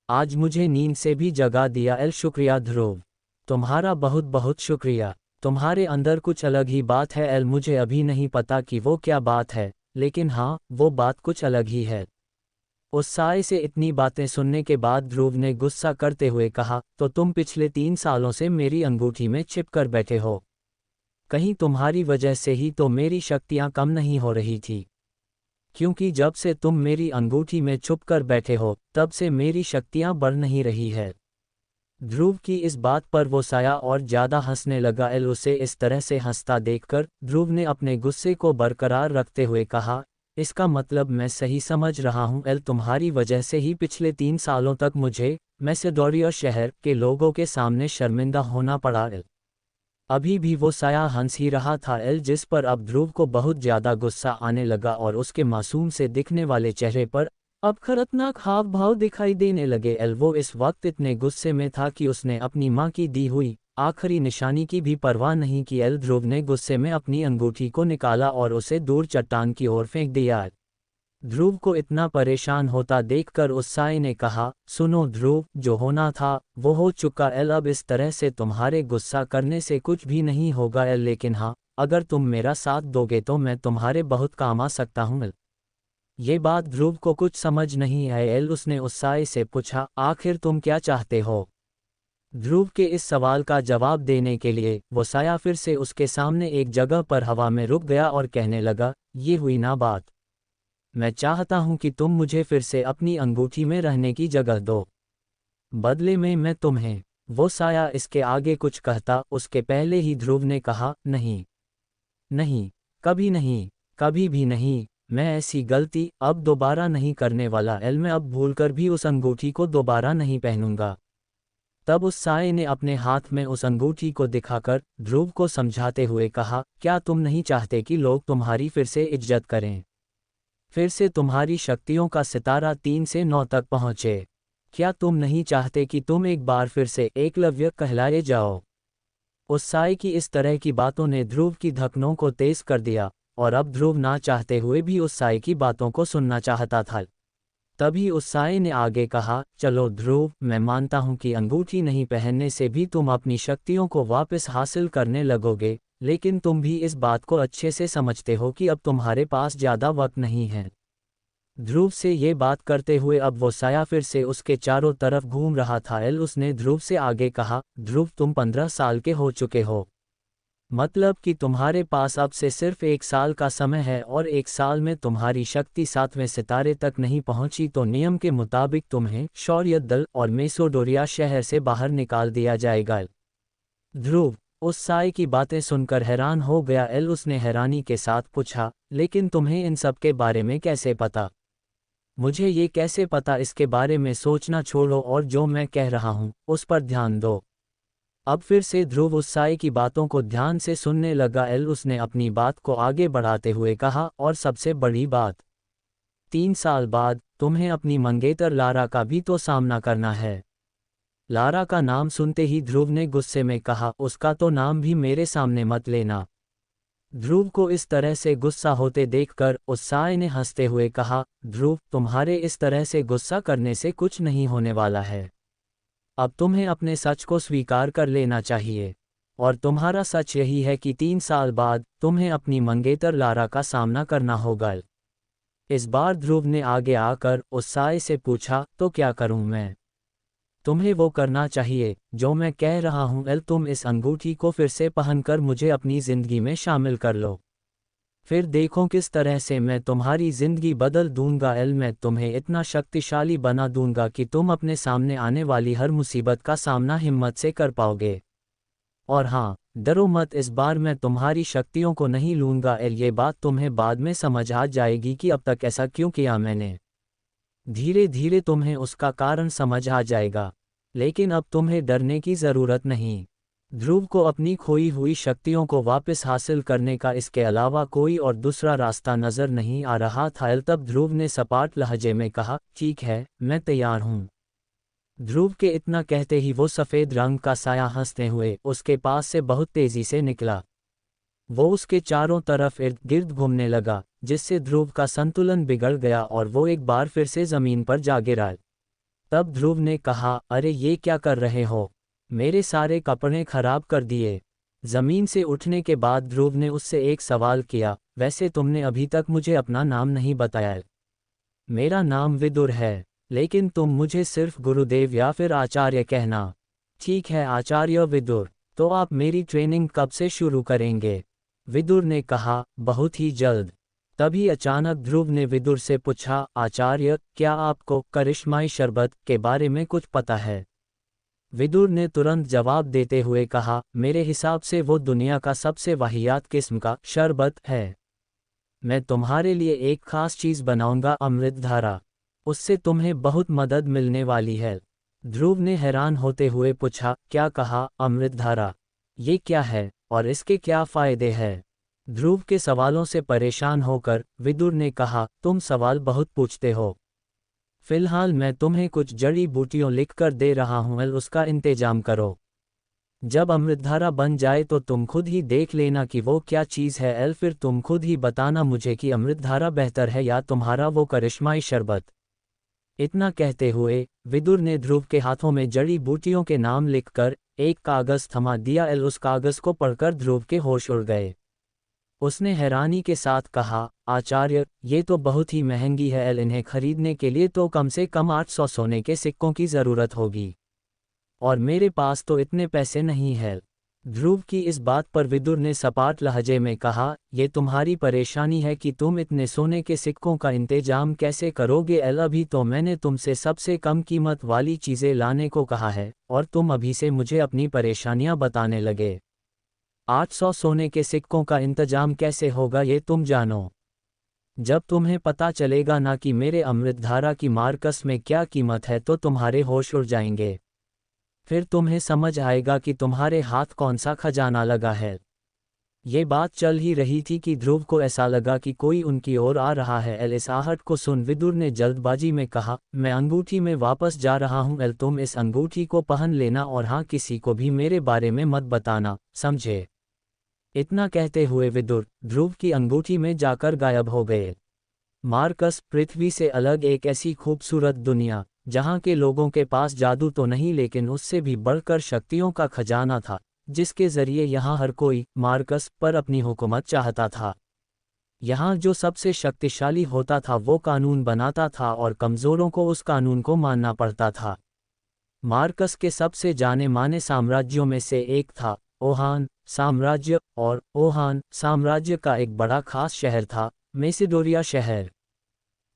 आज मुझे नींद से भी जगा दिया। शुक्रिया ध्रुव, तुम्हारा बहुत बहुत शुक्रिया। तुम्हारे अंदर कुछ अलग ही बात है। मुझे अभी नहीं पता कि वो क्या बात है, लेकिन हाँ, वो बात कुछ अलग ही है। उस साए से इतनी बातें सुनने के बाद ध्रुव ने गुस्सा करते हुए कहा, तो तुम पिछले 3 सालों से मेरी अंगूठी में छिप कर बैठे हो। कहीं तुम्हारी वजह से ही तो मेरी शक्तियां कम नहीं हो रही थी। क्योंकि जब से तुम मेरी अंगूठी में छुप कर बैठे हो, तब से मेरी शक्तियां बढ़ नहीं रही है। ध्रुव की इस बात पर वो साया और ज्यादा हंसने लगा। एल उसे इस तरह से हंसता देखकर ध्रुव ने अपने गुस्से को बरकरार रखते हुए कहा, इसका मतलब मैं सही समझ रहा हूँ एल, तुम्हारी वजह से ही पिछले 3 सालों तक मुझे मैसेडोरिया शहर के लोगों के सामने शर्मिंदा होना पड़ा एल। अभी भी वो साया हंस ही रहा था एल, जिस पर अब ध्रुव को बहुत ज्यादा गुस्सा आने लगा और उसके मासूम से दिखने वाले चेहरे पर अब खतरनाक हाव भाव दिखाई देने लगे एल। वो इस वक्त इतने गुस्से में था कि उसने अपनी माँ की दी हुई आखिरी निशानी की भी परवाह नहीं की एल। ध्रुव ने गुस्से में अपनी अंगूठी को निकाला और उसे दूर चट्टान की ओर फेंक दिया। ध्रुव को इतना परेशान होता देखकर उस साए ने कहा, सुनो ध्रुव, जो होना था वो हो चुका एल, अब इस तरह से तुम्हारे गुस्सा करने से कुछ भी नहीं होगा एल, लेकिन हाँ, अगर तुम मेरा साथ दोगे तो मैं तुम्हारे बहुत काम आ सकता हूँ एल। ये बात ध्रुव को कुछ समझ नहीं आई एल। उसने उस साए से पूछा, आखिर तुम क्या चाहते हो? ध्रुव के इस सवाल का जवाब देने के लिए वो साया फिर से उसके सामने एक जगह पर हवा में रुक गया और कहने लगा, ये हुई ना बात। मैं चाहता हूं कि तुम मुझे फिर से अपनी अंगूठी में रहने की जगह दो, बदले में मैं तुम्हें। वो साया इसके आगे कुछ कहता उसके पहले ही ध्रुव ने कहा, नहीं नहीं, कभी नहीं, कभी भी नहीं, मैं ऐसी गलती अब दोबारा नहीं करने वाला एल, मैं अब भूलकर भी उस अंगूठी को दोबारा नहीं पहनूंगा। तब उस साए ने अपने हाथ में उस अंगूठी को दिखाकर ध्रुव को समझाते हुए कहा, क्या तुम नहीं चाहते कि लोग तुम्हारी फिर से इज्जत करें? फिर से तुम्हारी शक्तियों का सितारा 3 से 9 तक पहुँचे? क्या तुम नहीं चाहते कि तुम एक बार फिर से एकलव्य कहलाए जाओ? उस साए की इस तरह की बातों ने ध्रुव की धड़कनों को तेज कर दिया, और अब ध्रुव ना चाहते हुए भी उस साए की बातों को सुनना चाहता था। तभी उस साए ने आगे कहा, चलो ध्रुव, मैं मानता हूं कि अंगूठी नहीं पहनने से भी तुम अपनी शक्तियों को वापस हासिल करने लगोगे, लेकिन तुम भी इस बात को अच्छे से समझते हो कि अब तुम्हारे पास ज़्यादा वक्त नहीं है। ध्रुव से ये बात करते हुए अब वो साया फिर से उसके चारों तरफ घूम रहा था एल। उसने ध्रुव से आगे कहा, ध्रुव, तुम 15 साल के हो चुके हो, मतलब कि तुम्हारे पास अब से सिर्फ 1 साल का समय है, और 1 साल में तुम्हारी शक्ति 7वें सितारे तक नहीं पहुंची तो नियम के मुताबिक तुम्हें शौर्य दल और मेसोडोरिया शहर से बाहर निकाल दिया जाएगा। ध्रुव उस साए की बातें सुनकर हैरान हो गया एल। उसने हैरानी के साथ पूछा, लेकिन तुम्हें इन सब के बारे में कैसे पता? मुझे ये कैसे पता, इसके बारे में सोचना छोड़ो और जो मैं कह रहा हूँ उस पर ध्यान दो। अब फिर से ध्रुव उस साए की बातों को ध्यान से सुनने लगा एल। उसने अपनी बात को आगे बढ़ाते हुए कहा, और सबसे बड़ी बात, 3 साल बाद तुम्हें अपनी मंगेतर लारा का भी तो सामना करना है। लारा का नाम सुनते ही ध्रुव ने गुस्से में कहा, उसका तो नाम भी मेरे सामने मत लेना। ध्रुव को इस तरह से गुस्सा होते देखकर उस साए ने हंसते हुए कहा, ध्रुव, तुम्हारे इस तरह से गुस्सा करने से कुछ नहीं होने वाला है। अब तुम्हें अपने सच को स्वीकार कर लेना चाहिए, और तुम्हारा सच यही है कि 3 साल बाद तुम्हें अपनी मंगेतर लारा का सामना करना होगा। इस बार ध्रुव ने आगे आकर उस साए से पूछा, तो क्या करूं मैं? तुम्हें वो करना चाहिए जो मैं कह रहा हूं एल। तुम इस अंगूठी को फिर से पहनकर मुझे अपनी जिंदगी में शामिल कर लो, फिर देखो किस तरह से मैं तुम्हारी जिंदगी बदल दूंगा एल। मैं तुम्हें इतना शक्तिशाली बना दूंगा कि तुम अपने सामने आने वाली हर मुसीबत का सामना हिम्मत से कर पाओगे। और हाँ, डरो मत, इस बार मैं तुम्हारी शक्तियों को नहीं लूंगा एल। ये बात तुम्हें बाद में समझ आ जाएगी कि अब तक ऐसा क्यों किया मैंने। धीरे धीरे तुम्हें उसका कारण समझ आ जाएगा, लेकिन अब तुम्हें डरने की ज़रूरत नहीं। ध्रुव को अपनी खोई हुई शक्तियों को वापस हासिल करने का इसके अलावा कोई और दूसरा रास्ता नज़र नहीं आ रहा था। तब ध्रुव ने सपाट लहजे में कहा, ठीक है, मैं तैयार हूँ। ध्रुव के इतना कहते ही वो सफ़ेद रंग का साया हंसते हुए उसके पास से बहुत तेज़ी से निकला। वो उसके चारों तरफ इर्द गिर्द घूमने लगा, जिससे ध्रुव का संतुलन बिगड़ गया और वो एक बार फिर से ज़मीन पर जा गिरा। तब ध्रुव ने कहा, अरे ये क्या कर रहे हो, मेरे सारे कपड़े खराब कर दिए। ज़मीन से उठने के बाद ध्रुव ने उससे एक सवाल किया, वैसे तुमने अभी तक मुझे अपना नाम नहीं बताया। मेरा नाम विदुर है, लेकिन तुम मुझे सिर्फ गुरुदेव या फिर आचार्य कहना। ठीक है आचार्य विदुर, तो आप मेरी ट्रेनिंग कब से शुरू करेंगे? विदुर ने कहा, बहुत ही जल्द। तभी अचानक ध्रुव ने विदुर से पूछा, आचार्य, क्या आपको करिश्माई शरबत के बारे में कुछ पता है? विदुर ने तुरंत जवाब देते हुए कहा, मेरे हिसाब से वो दुनिया का सबसे वाहियात किस्म का शरबत है। मैं तुम्हारे लिए एक खास चीज़ बनाऊंगा, अमृतधारा। उससे तुम्हें बहुत मदद मिलने वाली है। ध्रुव ने हैरान होते हुए पूछा, क्या कहा, अमृतधारा? ये क्या है और इसके क्या फ़ायदे हैं? ध्रुव के सवालों से परेशान होकर विदुर ने कहा, तुम सवाल बहुत पूछते हो। फिलहाल मैं तुम्हें कुछ जड़ी बूटियों लिखकर दे रहा हूँ, उसका इंतजाम करो। जब अमृतधारा बन जाए तो तुम खुद ही देख लेना कि वो क्या चीज़ है, फिर तुम खुद ही बताना मुझे कि अमृतधारा बेहतर है या तुम्हारा वो करिश्माई शरबत। इतना कहते हुए विदुर ने ध्रुव के हाथों में जड़ी बूटियों के नाम लिखकर एक कागज़ थमा दिया। उस कागज़ को पढ़कर ध्रुव के होश उड़ गए। उसने हैरानी के साथ कहा, आचार्य, ये तो बहुत ही महंगी है। इन्हें खरीदने के लिए तो कम से कम 800 सोने के सिक्कों की ज़रूरत होगी, और मेरे पास तो इतने पैसे नहीं है। ध्रुव की इस बात पर विदुर ने सपाट लहजे में कहा, ये तुम्हारी परेशानी है कि तुम इतने सोने के सिक्कों का इंतजाम कैसे करोगे। अभी तो मैंने तुमसे सबसे कम कीमत वाली चीज़ें लाने को कहा है, और तुम अभी से मुझे अपनी परेशानियां बताने लगे। 800 सोने के सिक्कों का इंतजाम कैसे होगा ये तुम जानो। जब तुम्हें पता चलेगा ना कि मेरे अमृतधारा की मार्कस में क्या कीमत है तो तुम्हारे होश उड़ जाएंगे। फिर तुम्हें समझ आएगा कि तुम्हारे हाथ कौन सा खजाना लगा है। ये बात चल ही रही थी कि ध्रुव को ऐसा लगा कि कोई उनकी ओर आ रहा है। इस आहट को सुन विदुर ने जल्दबाजी में कहा, मैं अंगूठी में वापस जा रहा हूँ। तुम इस अंगूठी को पहन लेना और हाँ, किसी को भी मेरे बारे में मत बताना, समझे? इतना कहते हुए विदुर ध्रुव की अंगूठी में जाकर गायब हो गए। मार्कस पृथ्वी से अलग एक ऐसी खूबसूरत दुनिया, जहां के लोगों के पास जादू तो नहीं लेकिन उससे भी बढ़कर शक्तियों का खजाना था, जिसके जरिए यहां हर कोई मार्कस पर अपनी हुकूमत चाहता था। यहां जो सबसे शक्तिशाली होता था वो कानून बनाता था और कमजोरों को उस कानून को मानना पड़ता था। मार्कस के सबसे जाने माने साम्राज्यों में से एक था ओहान साम्राज्य, और ओहान साम्राज्य का एक बड़ा खास शहर था मेसिडोरिया शहर।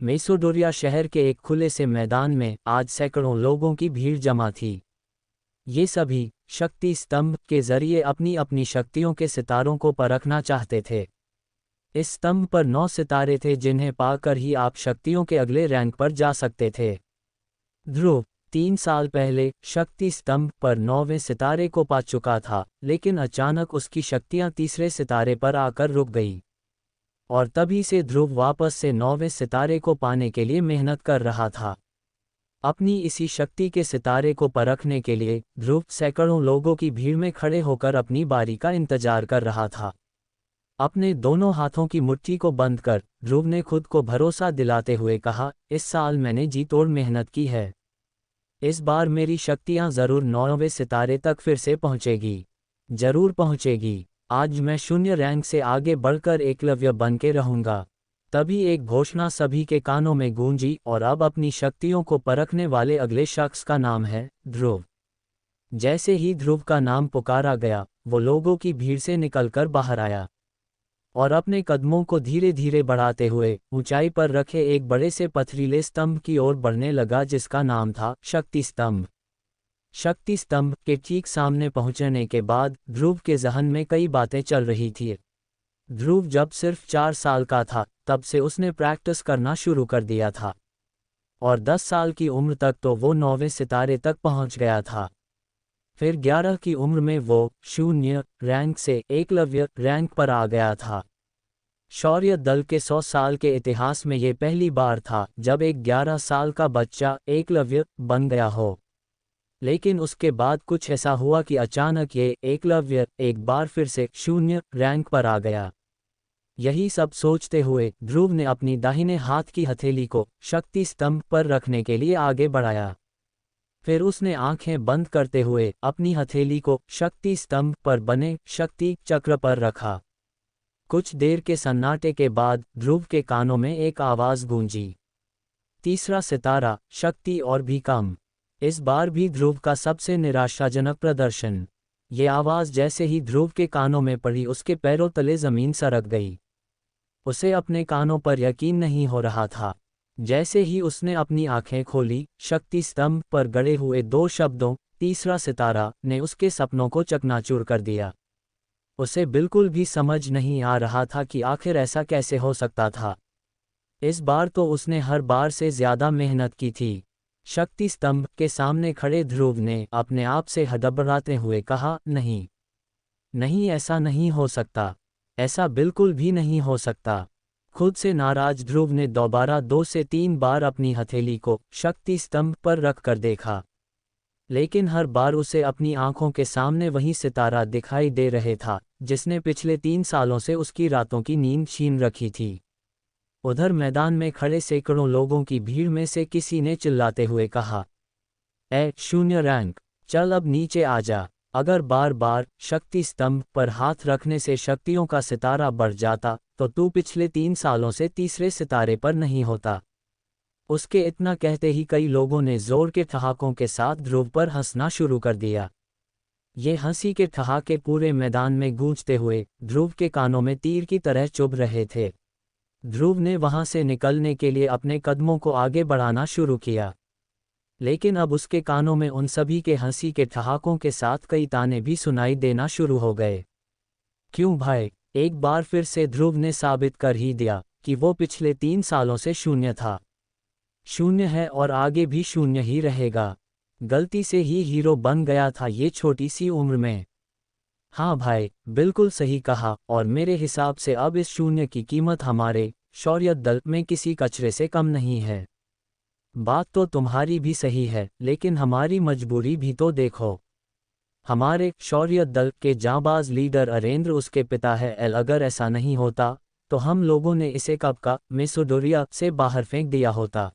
मेसोडोरिया शहर के एक खुले से मैदान में आज सैकड़ों लोगों की भीड़ जमा थी। ये सभी शक्ति स्तंभ के जरिए अपनी अपनी शक्तियों के सितारों को परखना चाहते थे। इस स्तंभ पर 9 सितारे थे जिन्हें पाकर ही आप शक्तियों के अगले रैंक पर जा सकते थे। ध्रुव 3 साल पहले शक्ति स्तंभ पर 9वें सितारे को पा चुका था, लेकिन अचानक उसकी शक्तियां तीसरे सितारे पर आकर रुक गई। और तभी से ध्रुव वापस से 9वें सितारे को पाने के लिए मेहनत कर रहा था। अपनी इसी शक्ति के सितारे को परखने के लिए ध्रुव सैकड़ों लोगों की भीड़ में खड़े होकर अपनी बारी का इंतजार कर रहा था। अपने दोनों हाथों की मुट्ठी को बंद कर ध्रुव ने खुद को भरोसा दिलाते हुए कहा, इस साल मैंने जी तोड़ मेहनत की है। इस बार मेरी शक्तियां जरूर 9वें सितारे तक फिर से पहुंचेगी, जरूर पहुंचेगी। आज मैं शून्य रैंक से आगे बढ़कर एकलव्य बन के रहूंगा। तभी एक घोषणा सभी के कानों में गूंजी, और अब अपनी शक्तियों को परखने वाले अगले शख्स का नाम है ध्रुव। जैसे ही ध्रुव का नाम पुकारा गया, वो लोगों की भीड़ से निकलकर बाहर आया और अपने कदमों को धीरे धीरे बढ़ाते हुए ऊंचाई पर रखे एक बड़े से पथरीले स्तंभ की ओर बढ़ने लगा, जिसका नाम था शक्ति स्तंभ। शक्ति स्तंभ के ठीक सामने पहुंचने के बाद ध्रुव के जहन में कई बातें चल रही थी। ध्रुव जब सिर्फ 4 साल का था तब से उसने प्रैक्टिस करना शुरू कर दिया था, और 10 साल की उम्र तक तो वो 9वें सितारे तक पहुंच गया था। फिर 11 की उम्र में वो शून्य रैंक से एकलव्य रैंक पर आ गया था। शौर्य दल के 100 साल के इतिहास में ये पहली बार था जब एक 11 साल का बच्चा एकलव्य बन गया हो। लेकिन उसके बाद कुछ ऐसा हुआ कि अचानक ये एकलव्य एक बार फिर से शून्य रैंक पर आ गया। यही सब सोचते हुए ध्रुव ने अपनी दाहिने हाथ की हथेली को शक्ति स्तंभ पर रखने के लिए आगे बढ़ाया। फिर उसने आंखें बंद करते हुए अपनी हथेली को शक्ति स्तंभ पर बने शक्ति चक्र पर रखा। कुछ देर के सन्नाटे के बाद ध्रुव के कानों में एक आवाज गूंजी, तीसरा सितारा, शक्ति और भी कम। इस बार भी ध्रुव का सबसे निराशाजनक प्रदर्शन। ये आवाज जैसे ही ध्रुव के कानों में पड़ी उसके पैरों तले जमीन सरक गई। उसे अपने कानों पर यकीन नहीं हो रहा था। जैसे ही उसने अपनी आंखें खोली, शक्ति स्तंभ पर गड़े हुए 2 शब्दों, तीसरा सितारा, ने उसके सपनों को चकनाचूर कर दिया। उसे बिल्कुल भी समझ नहीं आ रहा था कि आखिर ऐसा कैसे हो सकता था। इस बार तो उसने हर बार से ज्यादा मेहनत की थी। शक्ति स्तंभ के सामने खड़े ध्रुव ने अपने आप से हड़बड़ाते हुए कहा, नहीं, नहीं, ऐसा नहीं हो सकता, ऐसा बिल्कुल भी नहीं हो सकता। खुद से नाराज ध्रुव ने दोबारा 2 से 3 बार अपनी हथेली को शक्ति स्तंभ पर रखकर देखा, लेकिन हर बार उसे अपनी आंखों के सामने वही सितारा दिखाई दे रहे था जिसने पिछले 3 सालों से उसकी रातों की नींद छीन रखी थी। उधर मैदान में खड़े सैकड़ों लोगों की भीड़ में से किसी ने चिल्लाते हुए कहा, ए शून्य रैंक, चल अब नीचे आ जा। अगर बार बार शक्ति स्तंभ पर हाथ रखने से शक्तियों का सितारा बढ़ जाता तो तू पिछले 3 सालों से तीसरे सितारे पर नहीं होता। उसके इतना कहते ही कई लोगों ने जोर के ठहाकों के साथ ध्रुव पर हंसना शुरू कर दिया। ये हंसी के ठहाके पूरे मैदान में गूंजते हुए ध्रुव के कानों में तीर की तरह चुभ रहे थे। ध्रुव ने वहां से निकलने के लिए अपने कदमों को आगे बढ़ाना शुरू किया, लेकिन अब उसके कानों में उन सभी के हंसी के ठहाकों के साथ कई ताने भी सुनाई देना शुरू हो गए। क्यों भाई, एक बार फिर से ध्रुव ने साबित कर ही दिया कि वो पिछले 3 सालों से शून्य था, शून्य है और आगे भी शून्य ही रहेगा। गलती से ही हीरो बन गया था ये छोटी सी उम्र में। हाँ भाई, बिल्कुल सही कहा, और मेरे हिसाब से अब इस शून्य की कीमत हमारे शौर्य दल में किसी कचरे से कम नहीं है। बात तो तुम्हारी भी सही है, लेकिन हमारी मजबूरी भी तो देखो। हमारे शौर्य दल के जांबाज लीडर अरेंद्र उसके पिता है एल, अगर ऐसा नहीं होता तो हम लोगों ने इसे कब का मेसोडोरिया से बाहर फेंक दिया होता।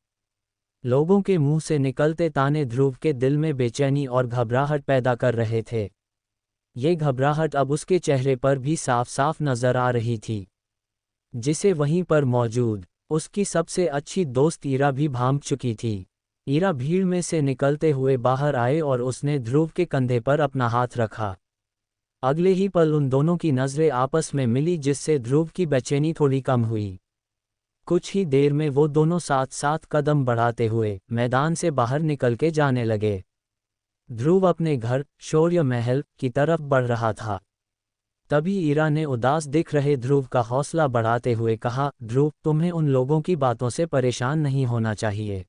लोगों के मुंह से निकलते ताने ध्रुव के दिल में बेचैनी और घबराहट पैदा कर रहे थे। ये घबराहट अब उसके चेहरे पर भी साफ साफ नजर आ रही थी, जिसे वहीं पर मौजूद उसकी सबसे अच्छी दोस्त ईरा भी भांप चुकी थी। ईरा भीड़ में से निकलते हुए बाहर आए और उसने ध्रुव के कंधे पर अपना हाथ रखा। अगले ही पल उन दोनों की नजरें आपस में मिली, जिससे ध्रुव की बेचैनी थोड़ी कम हुई। कुछ ही देर में वो दोनों साथ साथ कदम बढ़ाते हुए मैदान से बाहर निकल के जाने लगे। ध्रुव अपने घर शौर्य महल की तरफ बढ़ रहा था। तभी ईरा ने उदास दिख रहे ध्रुव का हौसला बढ़ाते हुए कहा, ध्रुव, तुम्हें उन लोगों की बातों से परेशान नहीं होना चाहिए।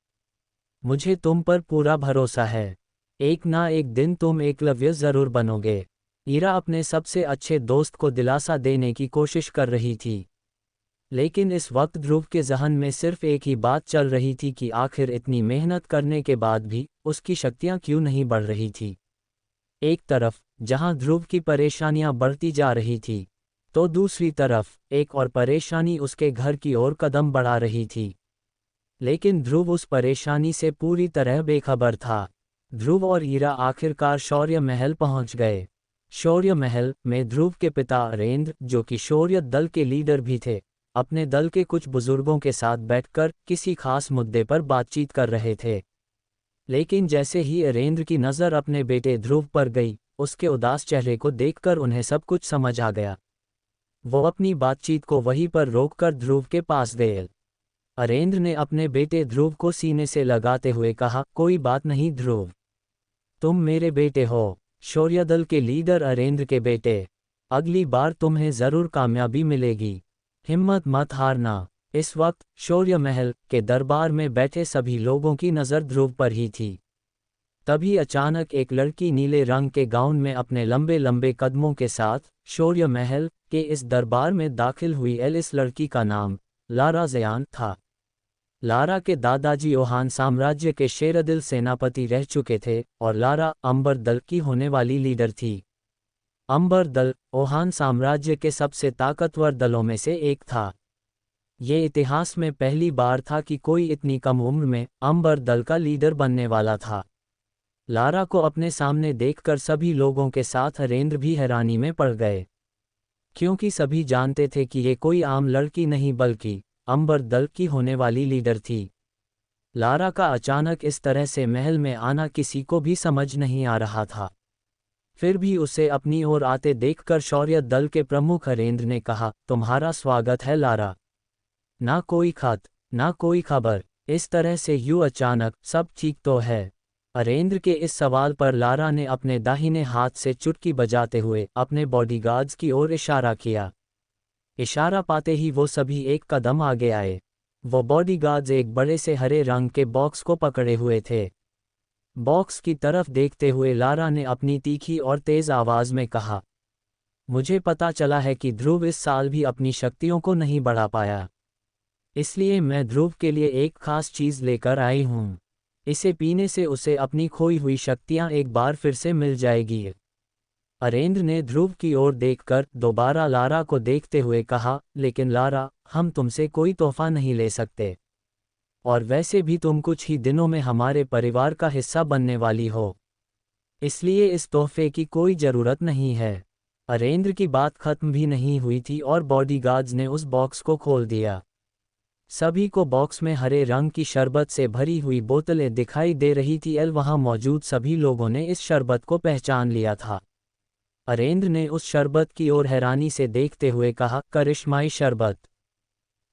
मुझे तुम पर पूरा भरोसा है। एक ना एक दिन तुम एकलव्य जरूर बनोगे। ईरा अपने सबसे अच्छे दोस्त को दिलासा देने की कोशिश कर रही थी, लेकिन इस वक्त ध्रुव के जहन में सिर्फ एक ही बात चल रही थी कि आखिर इतनी मेहनत करने के बाद भी उसकी शक्तियां क्यों नहीं बढ़ रही थी। एक तरफ जहां ध्रुव की परेशानियां बढ़ती जा रही थी, तो दूसरी तरफ एक और परेशानी उसके घर की ओर कदम बढ़ा रही थी। लेकिन ध्रुव उस परेशानी से पूरी तरह बेखबर था। ध्रुव और ईरा आखिरकार शौर्य महल पहुंच गए। शौर्य महल में ध्रुव के पिता अरेंद्र, जो कि शौर्य दल के लीडर भी थे, अपने दल के कुछ बुजुर्गों के साथ बैठकर किसी खास मुद्दे पर बातचीत कर रहे थे। लेकिन जैसे ही अरेंद्र की नज़र अपने बेटे ध्रुव पर गई, उसके उदास चेहरे को देखकर उन्हें सब कुछ समझ आ गया। वो अपनी बातचीत को वहीं पर रोककर ध्रुव के पास गए। अरेंद्र ने अपने बेटे ध्रुव को सीने से लगाते हुए कहा, कोई बात नहीं ध्रुव, तुम मेरे बेटे हो, शौर्य दल के लीडर अरेंद्र के बेटे। अगली बार तुम्हें जरूर कामयाबी मिलेगी, हिम्मत मत हारना। इस वक्त शौर्य महल के दरबार में बैठे सभी लोगों की नज़र ध्रुव पर ही थी। तभी अचानक एक लड़की नीले रंग के गाउन में अपने लंबे लंबे कदमों के साथ शौर्य महल के इस दरबार में दाखिल हुई। इस लड़की का नाम लारा ज़यान था। लारा के दादाजी ओहान साम्राज्य के शेरदिल सेनापति रह चुके थे और लारा अंबर दल की होने वाली लीडर थी। अंबर दल ओहान साम्राज्य के सबसे ताकतवर दलों में से एक था। ये इतिहास में पहली बार था कि कोई इतनी कम उम्र में अंबर दल का लीडर बनने वाला था। लारा को अपने सामने देखकर सभी लोगों के साथ अरेंद्र भी हैरानी में पड़ गए, क्योंकि सभी जानते थे कि ये कोई आम लड़की नहीं बल्कि अंबर दल की होने वाली लीडर थी। लारा का अचानक इस तरह से महल में आना किसी को भी समझ नहीं आ रहा था। फिर भी उसे अपनी ओर आते देखकर शौर्य दल के प्रमुख अरेंद्र ने कहा, तुम्हारा स्वागत है लारा। ना कोई खत, ना कोई खबर, इस तरह से यूं अचानक, सब ठीक तो है? अरेंद्र के इस सवाल पर लारा ने अपने दाहिने हाथ से चुटकी बजाते हुए अपने बॉडीगार्ड्स की ओर इशारा किया। इशारा पाते ही वो सभी एक कदम आगे आए। वो बॉडीगार्ड्स एक बड़े से हरे रंग के बॉक्स को पकड़े हुए थे। बॉक्स की तरफ देखते हुए लारा ने अपनी तीखी और तेज आवाज में कहा, मुझे पता चला है कि ध्रुव इस साल भी अपनी शक्तियों को नहीं बढ़ा पाया। इसलिए मैं ध्रुव के लिए एक खास चीज लेकर आई हूँ। इसे पीने से उसे अपनी खोई हुई शक्तियाँ एक बार फिर से मिल जाएगी। अरेंद्र ने ध्रुव की ओर देखकर दोबारा लारा को देखते हुए कहा, लेकिन लारा, हम तुमसे कोई तोहफा नहीं ले सकते। और वैसे भी तुम कुछ ही दिनों में हमारे परिवार का हिस्सा बनने वाली हो। इसलिए इस तोहफे की कोई ज़रूरत नहीं है। अरेंद्र की बात खत्म भी नहीं हुई थी और बॉडीगार्ड्स ने उस बॉक्स को खोल दिया। सभी को बॉक्स में हरे रंग की शरबत से भरी हुई बोतलें दिखाई दे रही थी। वहाँ मौजूद सभी लोगों ने इस शरबत को पहचान लिया था। अरेंद्र ने उस शरबत की ओर हैरानी से देखते हुए कहा, करिश्माई शरबत,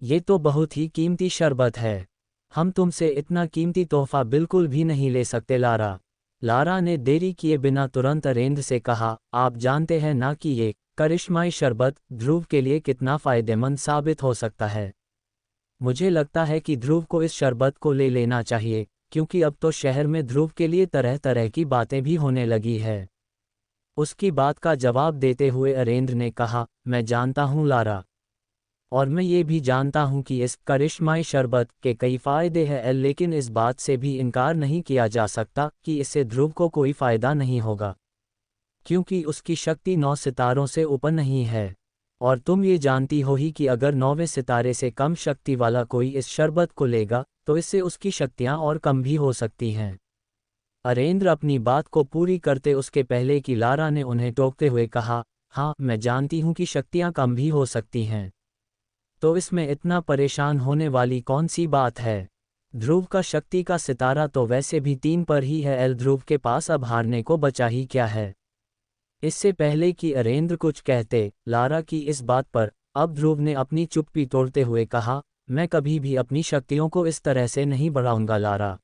ये तो बहुत ही कीमती शरबत है। हम तुमसे इतना कीमती तोहफा बिल्कुल भी नहीं ले सकते लारा। लारा ने देरी किए बिना तुरंत अरेंद्र से कहा, आप जानते हैं ना कि ये करिश्माई शरबत ध्रुव के लिए कितना फ़ायदेमंद साबित हो सकता है। मुझे लगता है कि ध्रुव को इस शरबत को ले लेना चाहिए, क्योंकि अब तो शहर में ध्रुव के लिए तरह तरह की बातें भी होने लगी है। उसकी बात का जवाब देते हुए अरेंद्र ने कहा, मैं जानता हूँ लारा, और मैं ये भी जानता हूँ कि इस करिश्माई शरबत के कई फ़ायदे हैं, लेकिन इस बात से भी इनकार नहीं किया जा सकता कि इससे ध्रुव को कोई फ़ायदा नहीं होगा, क्योंकि उसकी शक्ति 9 सितारों से ऊपर नहीं है। और तुम ये जानती हो ही कि अगर 9वें सितारे से कम शक्ति वाला कोई इस शरबत को लेगा तो इससे उसकी शक्तियाँ और कम भी हो सकती हैं। अरेंद्र अपनी बात को पूरी करते उसके पहले कि लारा ने उन्हें टोकते हुए कहा, हाँ, मैं जानती हूँ कि शक्तियाँ कम भी हो सकती हैं, तो इसमें इतना परेशान होने वाली कौन सी बात है? ध्रुव का शक्ति का सितारा तो वैसे भी 3 पर ही है। ध्रुव के पास अब हारने को बचा ही क्या है? इससे पहले कि अरेंद्र कुछ कहते, लारा की इस बात पर अब ध्रुव ने अपनी चुप्पी तोड़ते हुए कहा, मैं कभी भी अपनी शक्तियों को इस तरह से नहीं बढ़ाऊंगा लारा।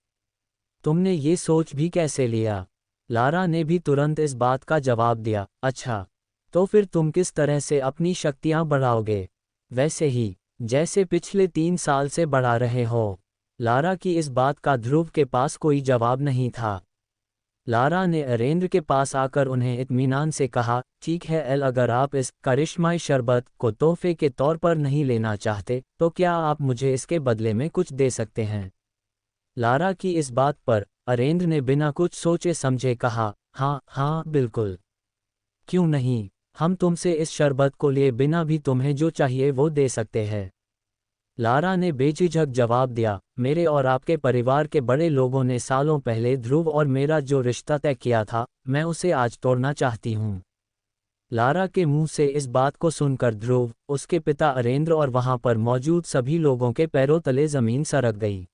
तुमने ये सोच भी कैसे लिया? लारा ने भी तुरंत इस बात का जवाब दिया, अच्छा, तो फिर तुम किस तरह से अपनी शक्तियां बढ़ाओगे? वैसे ही जैसे पिछले 3 साल से बढ़ा रहे हो। लारा की इस बात का ध्रुव के पास कोई जवाब नहीं था। लारा ने अरेंद्र के पास आकर उन्हें इत्मीनान से कहा, ठीक है अगर आप इस करिश्माई शरबत को तोहफे के तौर पर नहीं लेना चाहते तो क्या आप मुझे इसके बदले में कुछ दे सकते हैं? लारा की इस बात पर अरेंद्र ने बिना कुछ सोचे समझे कहा, हाँ हाँ बिल्कुल, क्यों नहीं, हम तुमसे इस शरबत को लिए बिना भी तुम्हें जो चाहिए वो दे सकते हैं। लारा ने बेझिझक जवाब दिया, मेरे और आपके परिवार के बड़े लोगों ने सालों पहले ध्रुव और मेरा जो रिश्ता तय किया था, मैं उसे आज तोड़ना चाहती हूँ। लारा के मुंह से इस बात को सुनकर ध्रुव, उसके पिता अरेंद्र और वहां पर मौजूद सभी लोगों के पैरों तले जमीन सरक गई।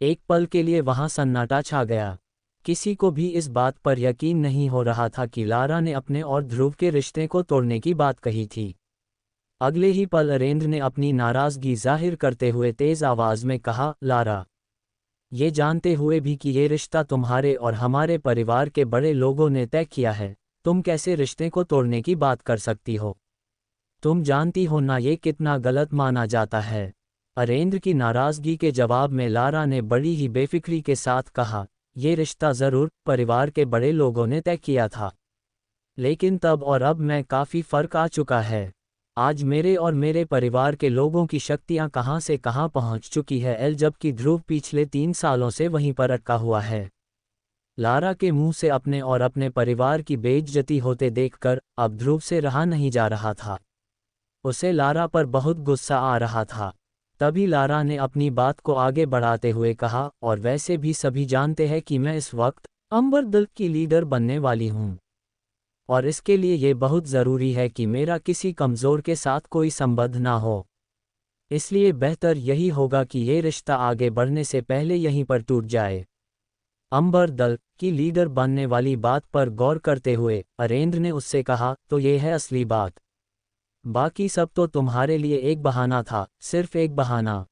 एक पल के लिए वहां सन्नाटा छा गया। किसी को भी इस बात पर यकीन नहीं हो रहा था कि लारा ने अपने और ध्रुव के रिश्ते को तोड़ने की बात कही थी। अगले ही पल अरेंद्र ने अपनी नाराज़गी जाहिर करते हुए तेज़ आवाज़ में कहा, लारा, ये जानते हुए भी कि ये रिश्ता तुम्हारे और हमारे परिवार के बड़े लोगों ने तय किया है, तुम कैसे रिश्ते को तोड़ने की बात कर सकती हो? तुम जानती हो ना ये कितना गलत माना जाता है। अरेंद्र की नाराज़गी के जवाब में लारा ने बड़ी ही बेफिक्री के साथ कहा, ये रिश्ता ज़रूर परिवार के बड़े लोगों ने तय किया था, लेकिन तब और अब में काफ़ी फ़र्क आ चुका है। आज मेरे और मेरे परिवार के लोगों की शक्तियां कहां से कहां पहुंच चुकी है, जबकि ध्रुव पिछले 3 सालों से वहीं पर अटका हुआ है। लारा के मुंह से अपने और अपने परिवार की बेइज्जती होते देखकर अब ध्रुव से रहा नहीं जा रहा था। उसे लारा पर बहुत गुस्सा आ रहा था। तभी लारा ने अपनी बात को आगे बढ़ाते हुए कहा, और वैसे भी सभी जानते हैं कि मैं इस वक्त अंबर दल की लीडर बनने वाली हूँ, और इसके लिए ये बहुत ज़रूरी है कि मेरा किसी कमज़ोर के साथ कोई संबंध ना हो। इसलिए बेहतर यही होगा कि ये रिश्ता आगे बढ़ने से पहले यहीं पर टूट जाए। अंबर दल की लीडर बनने वाली बात पर गौर करते हुए अरेंद्र ने उससे कहा, तो ये है असली बात? बाकी सब तो तुम्हारे लिए एक बहाना था, सिर्फ एक बहाना।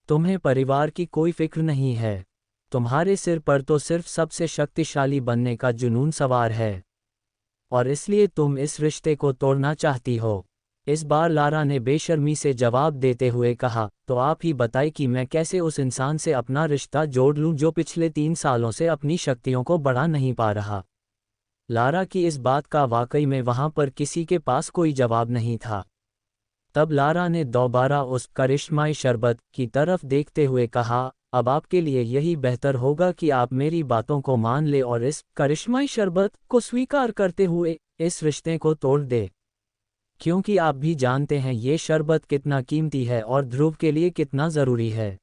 तुम्हें परिवार की कोई फिक्र नहीं है। तुम्हारे सिर पर तो सिर्फ सबसे शक्तिशाली बनने का जुनून सवार है, और इसलिए तुम इस रिश्ते को तोड़ना चाहती हो। इस बार लारा ने बेशर्मी से जवाब देते हुए कहा, तो आप ही बताएं कि मैं कैसे उस इंसान से अपना रिश्ता जोड़ लूं जो पिछले 3 सालों से अपनी शक्तियों को बढ़ा नहीं पा रहा। लारा की इस बात का वाकई में वहां पर किसी के पास कोई जवाब नहीं था। तब लारा ने दोबारा उस करिश्माई शरबत की तरफ देखते हुए कहा, अब आपके लिए यही बेहतर होगा कि आप मेरी बातों को मान ले और इस करिश्माई शरबत को स्वीकार करते हुए इस रिश्ते को तोड़ दे। क्योंकि आप भी जानते हैं ये शरबत कितना कीमती है और ध्रुव के लिए कितना ज़रूरी है।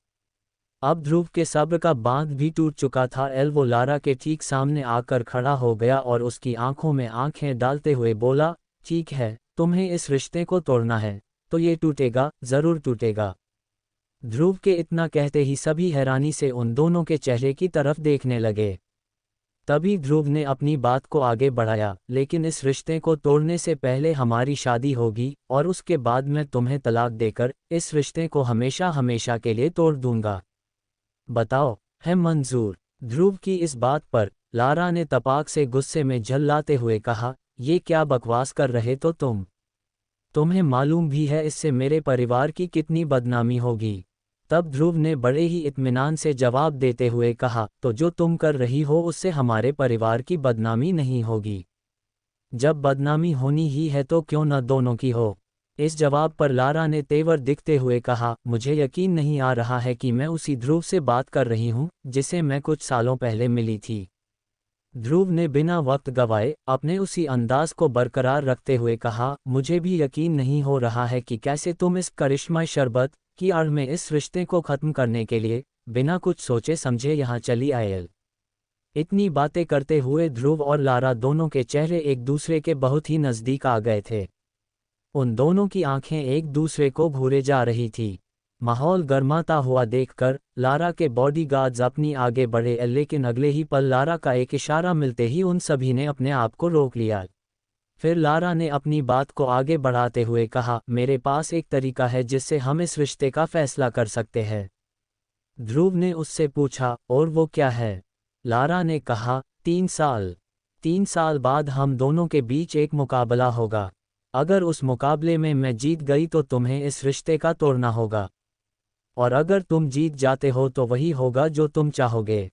अब ध्रुव के सब्र का बांध भी टूट चुका था। वो लारा के ठीक सामने आकर खड़ा हो गया और उसकी आंखों में आंखें डालते हुए बोला, ठीक है, तुम्हें इस रिश्ते को तोड़ना है, तो ये टूटेगा, ज़रूर टूटेगा। ध्रुव के इतना कहते ही सभी हैरानी से उन दोनों के चेहरे की तरफ देखने लगे। तभी ध्रुव ने अपनी बात को आगे बढ़ाया, लेकिन इस रिश्ते को तोड़ने से पहले हमारी शादी होगी और उसके बाद मैं तुम्हें तलाक देकर इस रिश्ते को हमेशा हमेशा के लिए तोड़ दूंगा। बताओ, है मंजूर? ध्रुव की इस बात पर लारा ने तपाक से गुस्से में झल्लाते हुए कहा, ये क्या बकवास कर रहे तो तुम्हें मालूम भी है इससे मेरे परिवार की कितनी बदनामी होगी। तब ध्रुव ने बड़े ही इत्मीनान से जवाब देते हुए कहा, तो जो तुम कर रही हो उससे हमारे परिवार की बदनामी नहीं होगी। जब बदनामी होनी ही है तो क्यों न दोनों की हो। इस जवाब पर लारा ने तेवर दिखते हुए कहा, मुझे यकीन नहीं आ रहा है कि मैं उसी ध्रुव से बात कर रही हूँ जिसे मैं कुछ सालों पहले मिली थी। ध्रुव ने बिना वक्त गवाए अपने उसी अंदाज को बरकरार रखते हुए कहा, मुझे भी यकीन नहीं हो रहा है कि कैसे तुम इस करिश्मा शरबत की आड़ में इस रिश्ते को ख़त्म करने के लिए बिना कुछ सोचे समझे यहाँ चली आए। इतनी बातें करते हुए ध्रुव और लारा दोनों के चेहरे एक दूसरे के बहुत ही नज़दीक आ गए थे। उन दोनों की आंखें एक दूसरे को घूरे जा रही थी। माहौल गर्माता हुआ देखकर लारा के बॉडीगार्ड्स अपनी आगे बढ़े, लेकिन अगले ही पल लारा का एक इशारा मिलते ही उन सभी ने अपने आप को रोक लिया। फिर लारा ने अपनी बात को आगे बढ़ाते हुए कहा, मेरे पास एक तरीका है जिससे हम इस रिश्ते का फैसला कर सकते हैं। ध्रुव ने उससे पूछा, और वो क्या है? लारा ने कहा, 3 साल बाद हम दोनों के बीच एक मुकाबला होगा। अगर उस मुकाबले में मैं जीत गई तो तुम्हें इस रिश्ते का तोड़ना होगा, और अगर तुम जीत जाते हो तो वही होगा जो तुम चाहोगे।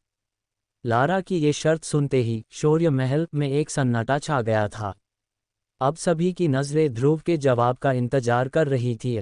लारा की ये शर्त सुनते ही शौर्य महल में एक सन्नाटा छा गया था। अब सभी की नज़रें ध्रुव के जवाब का इंतजार कर रही थी।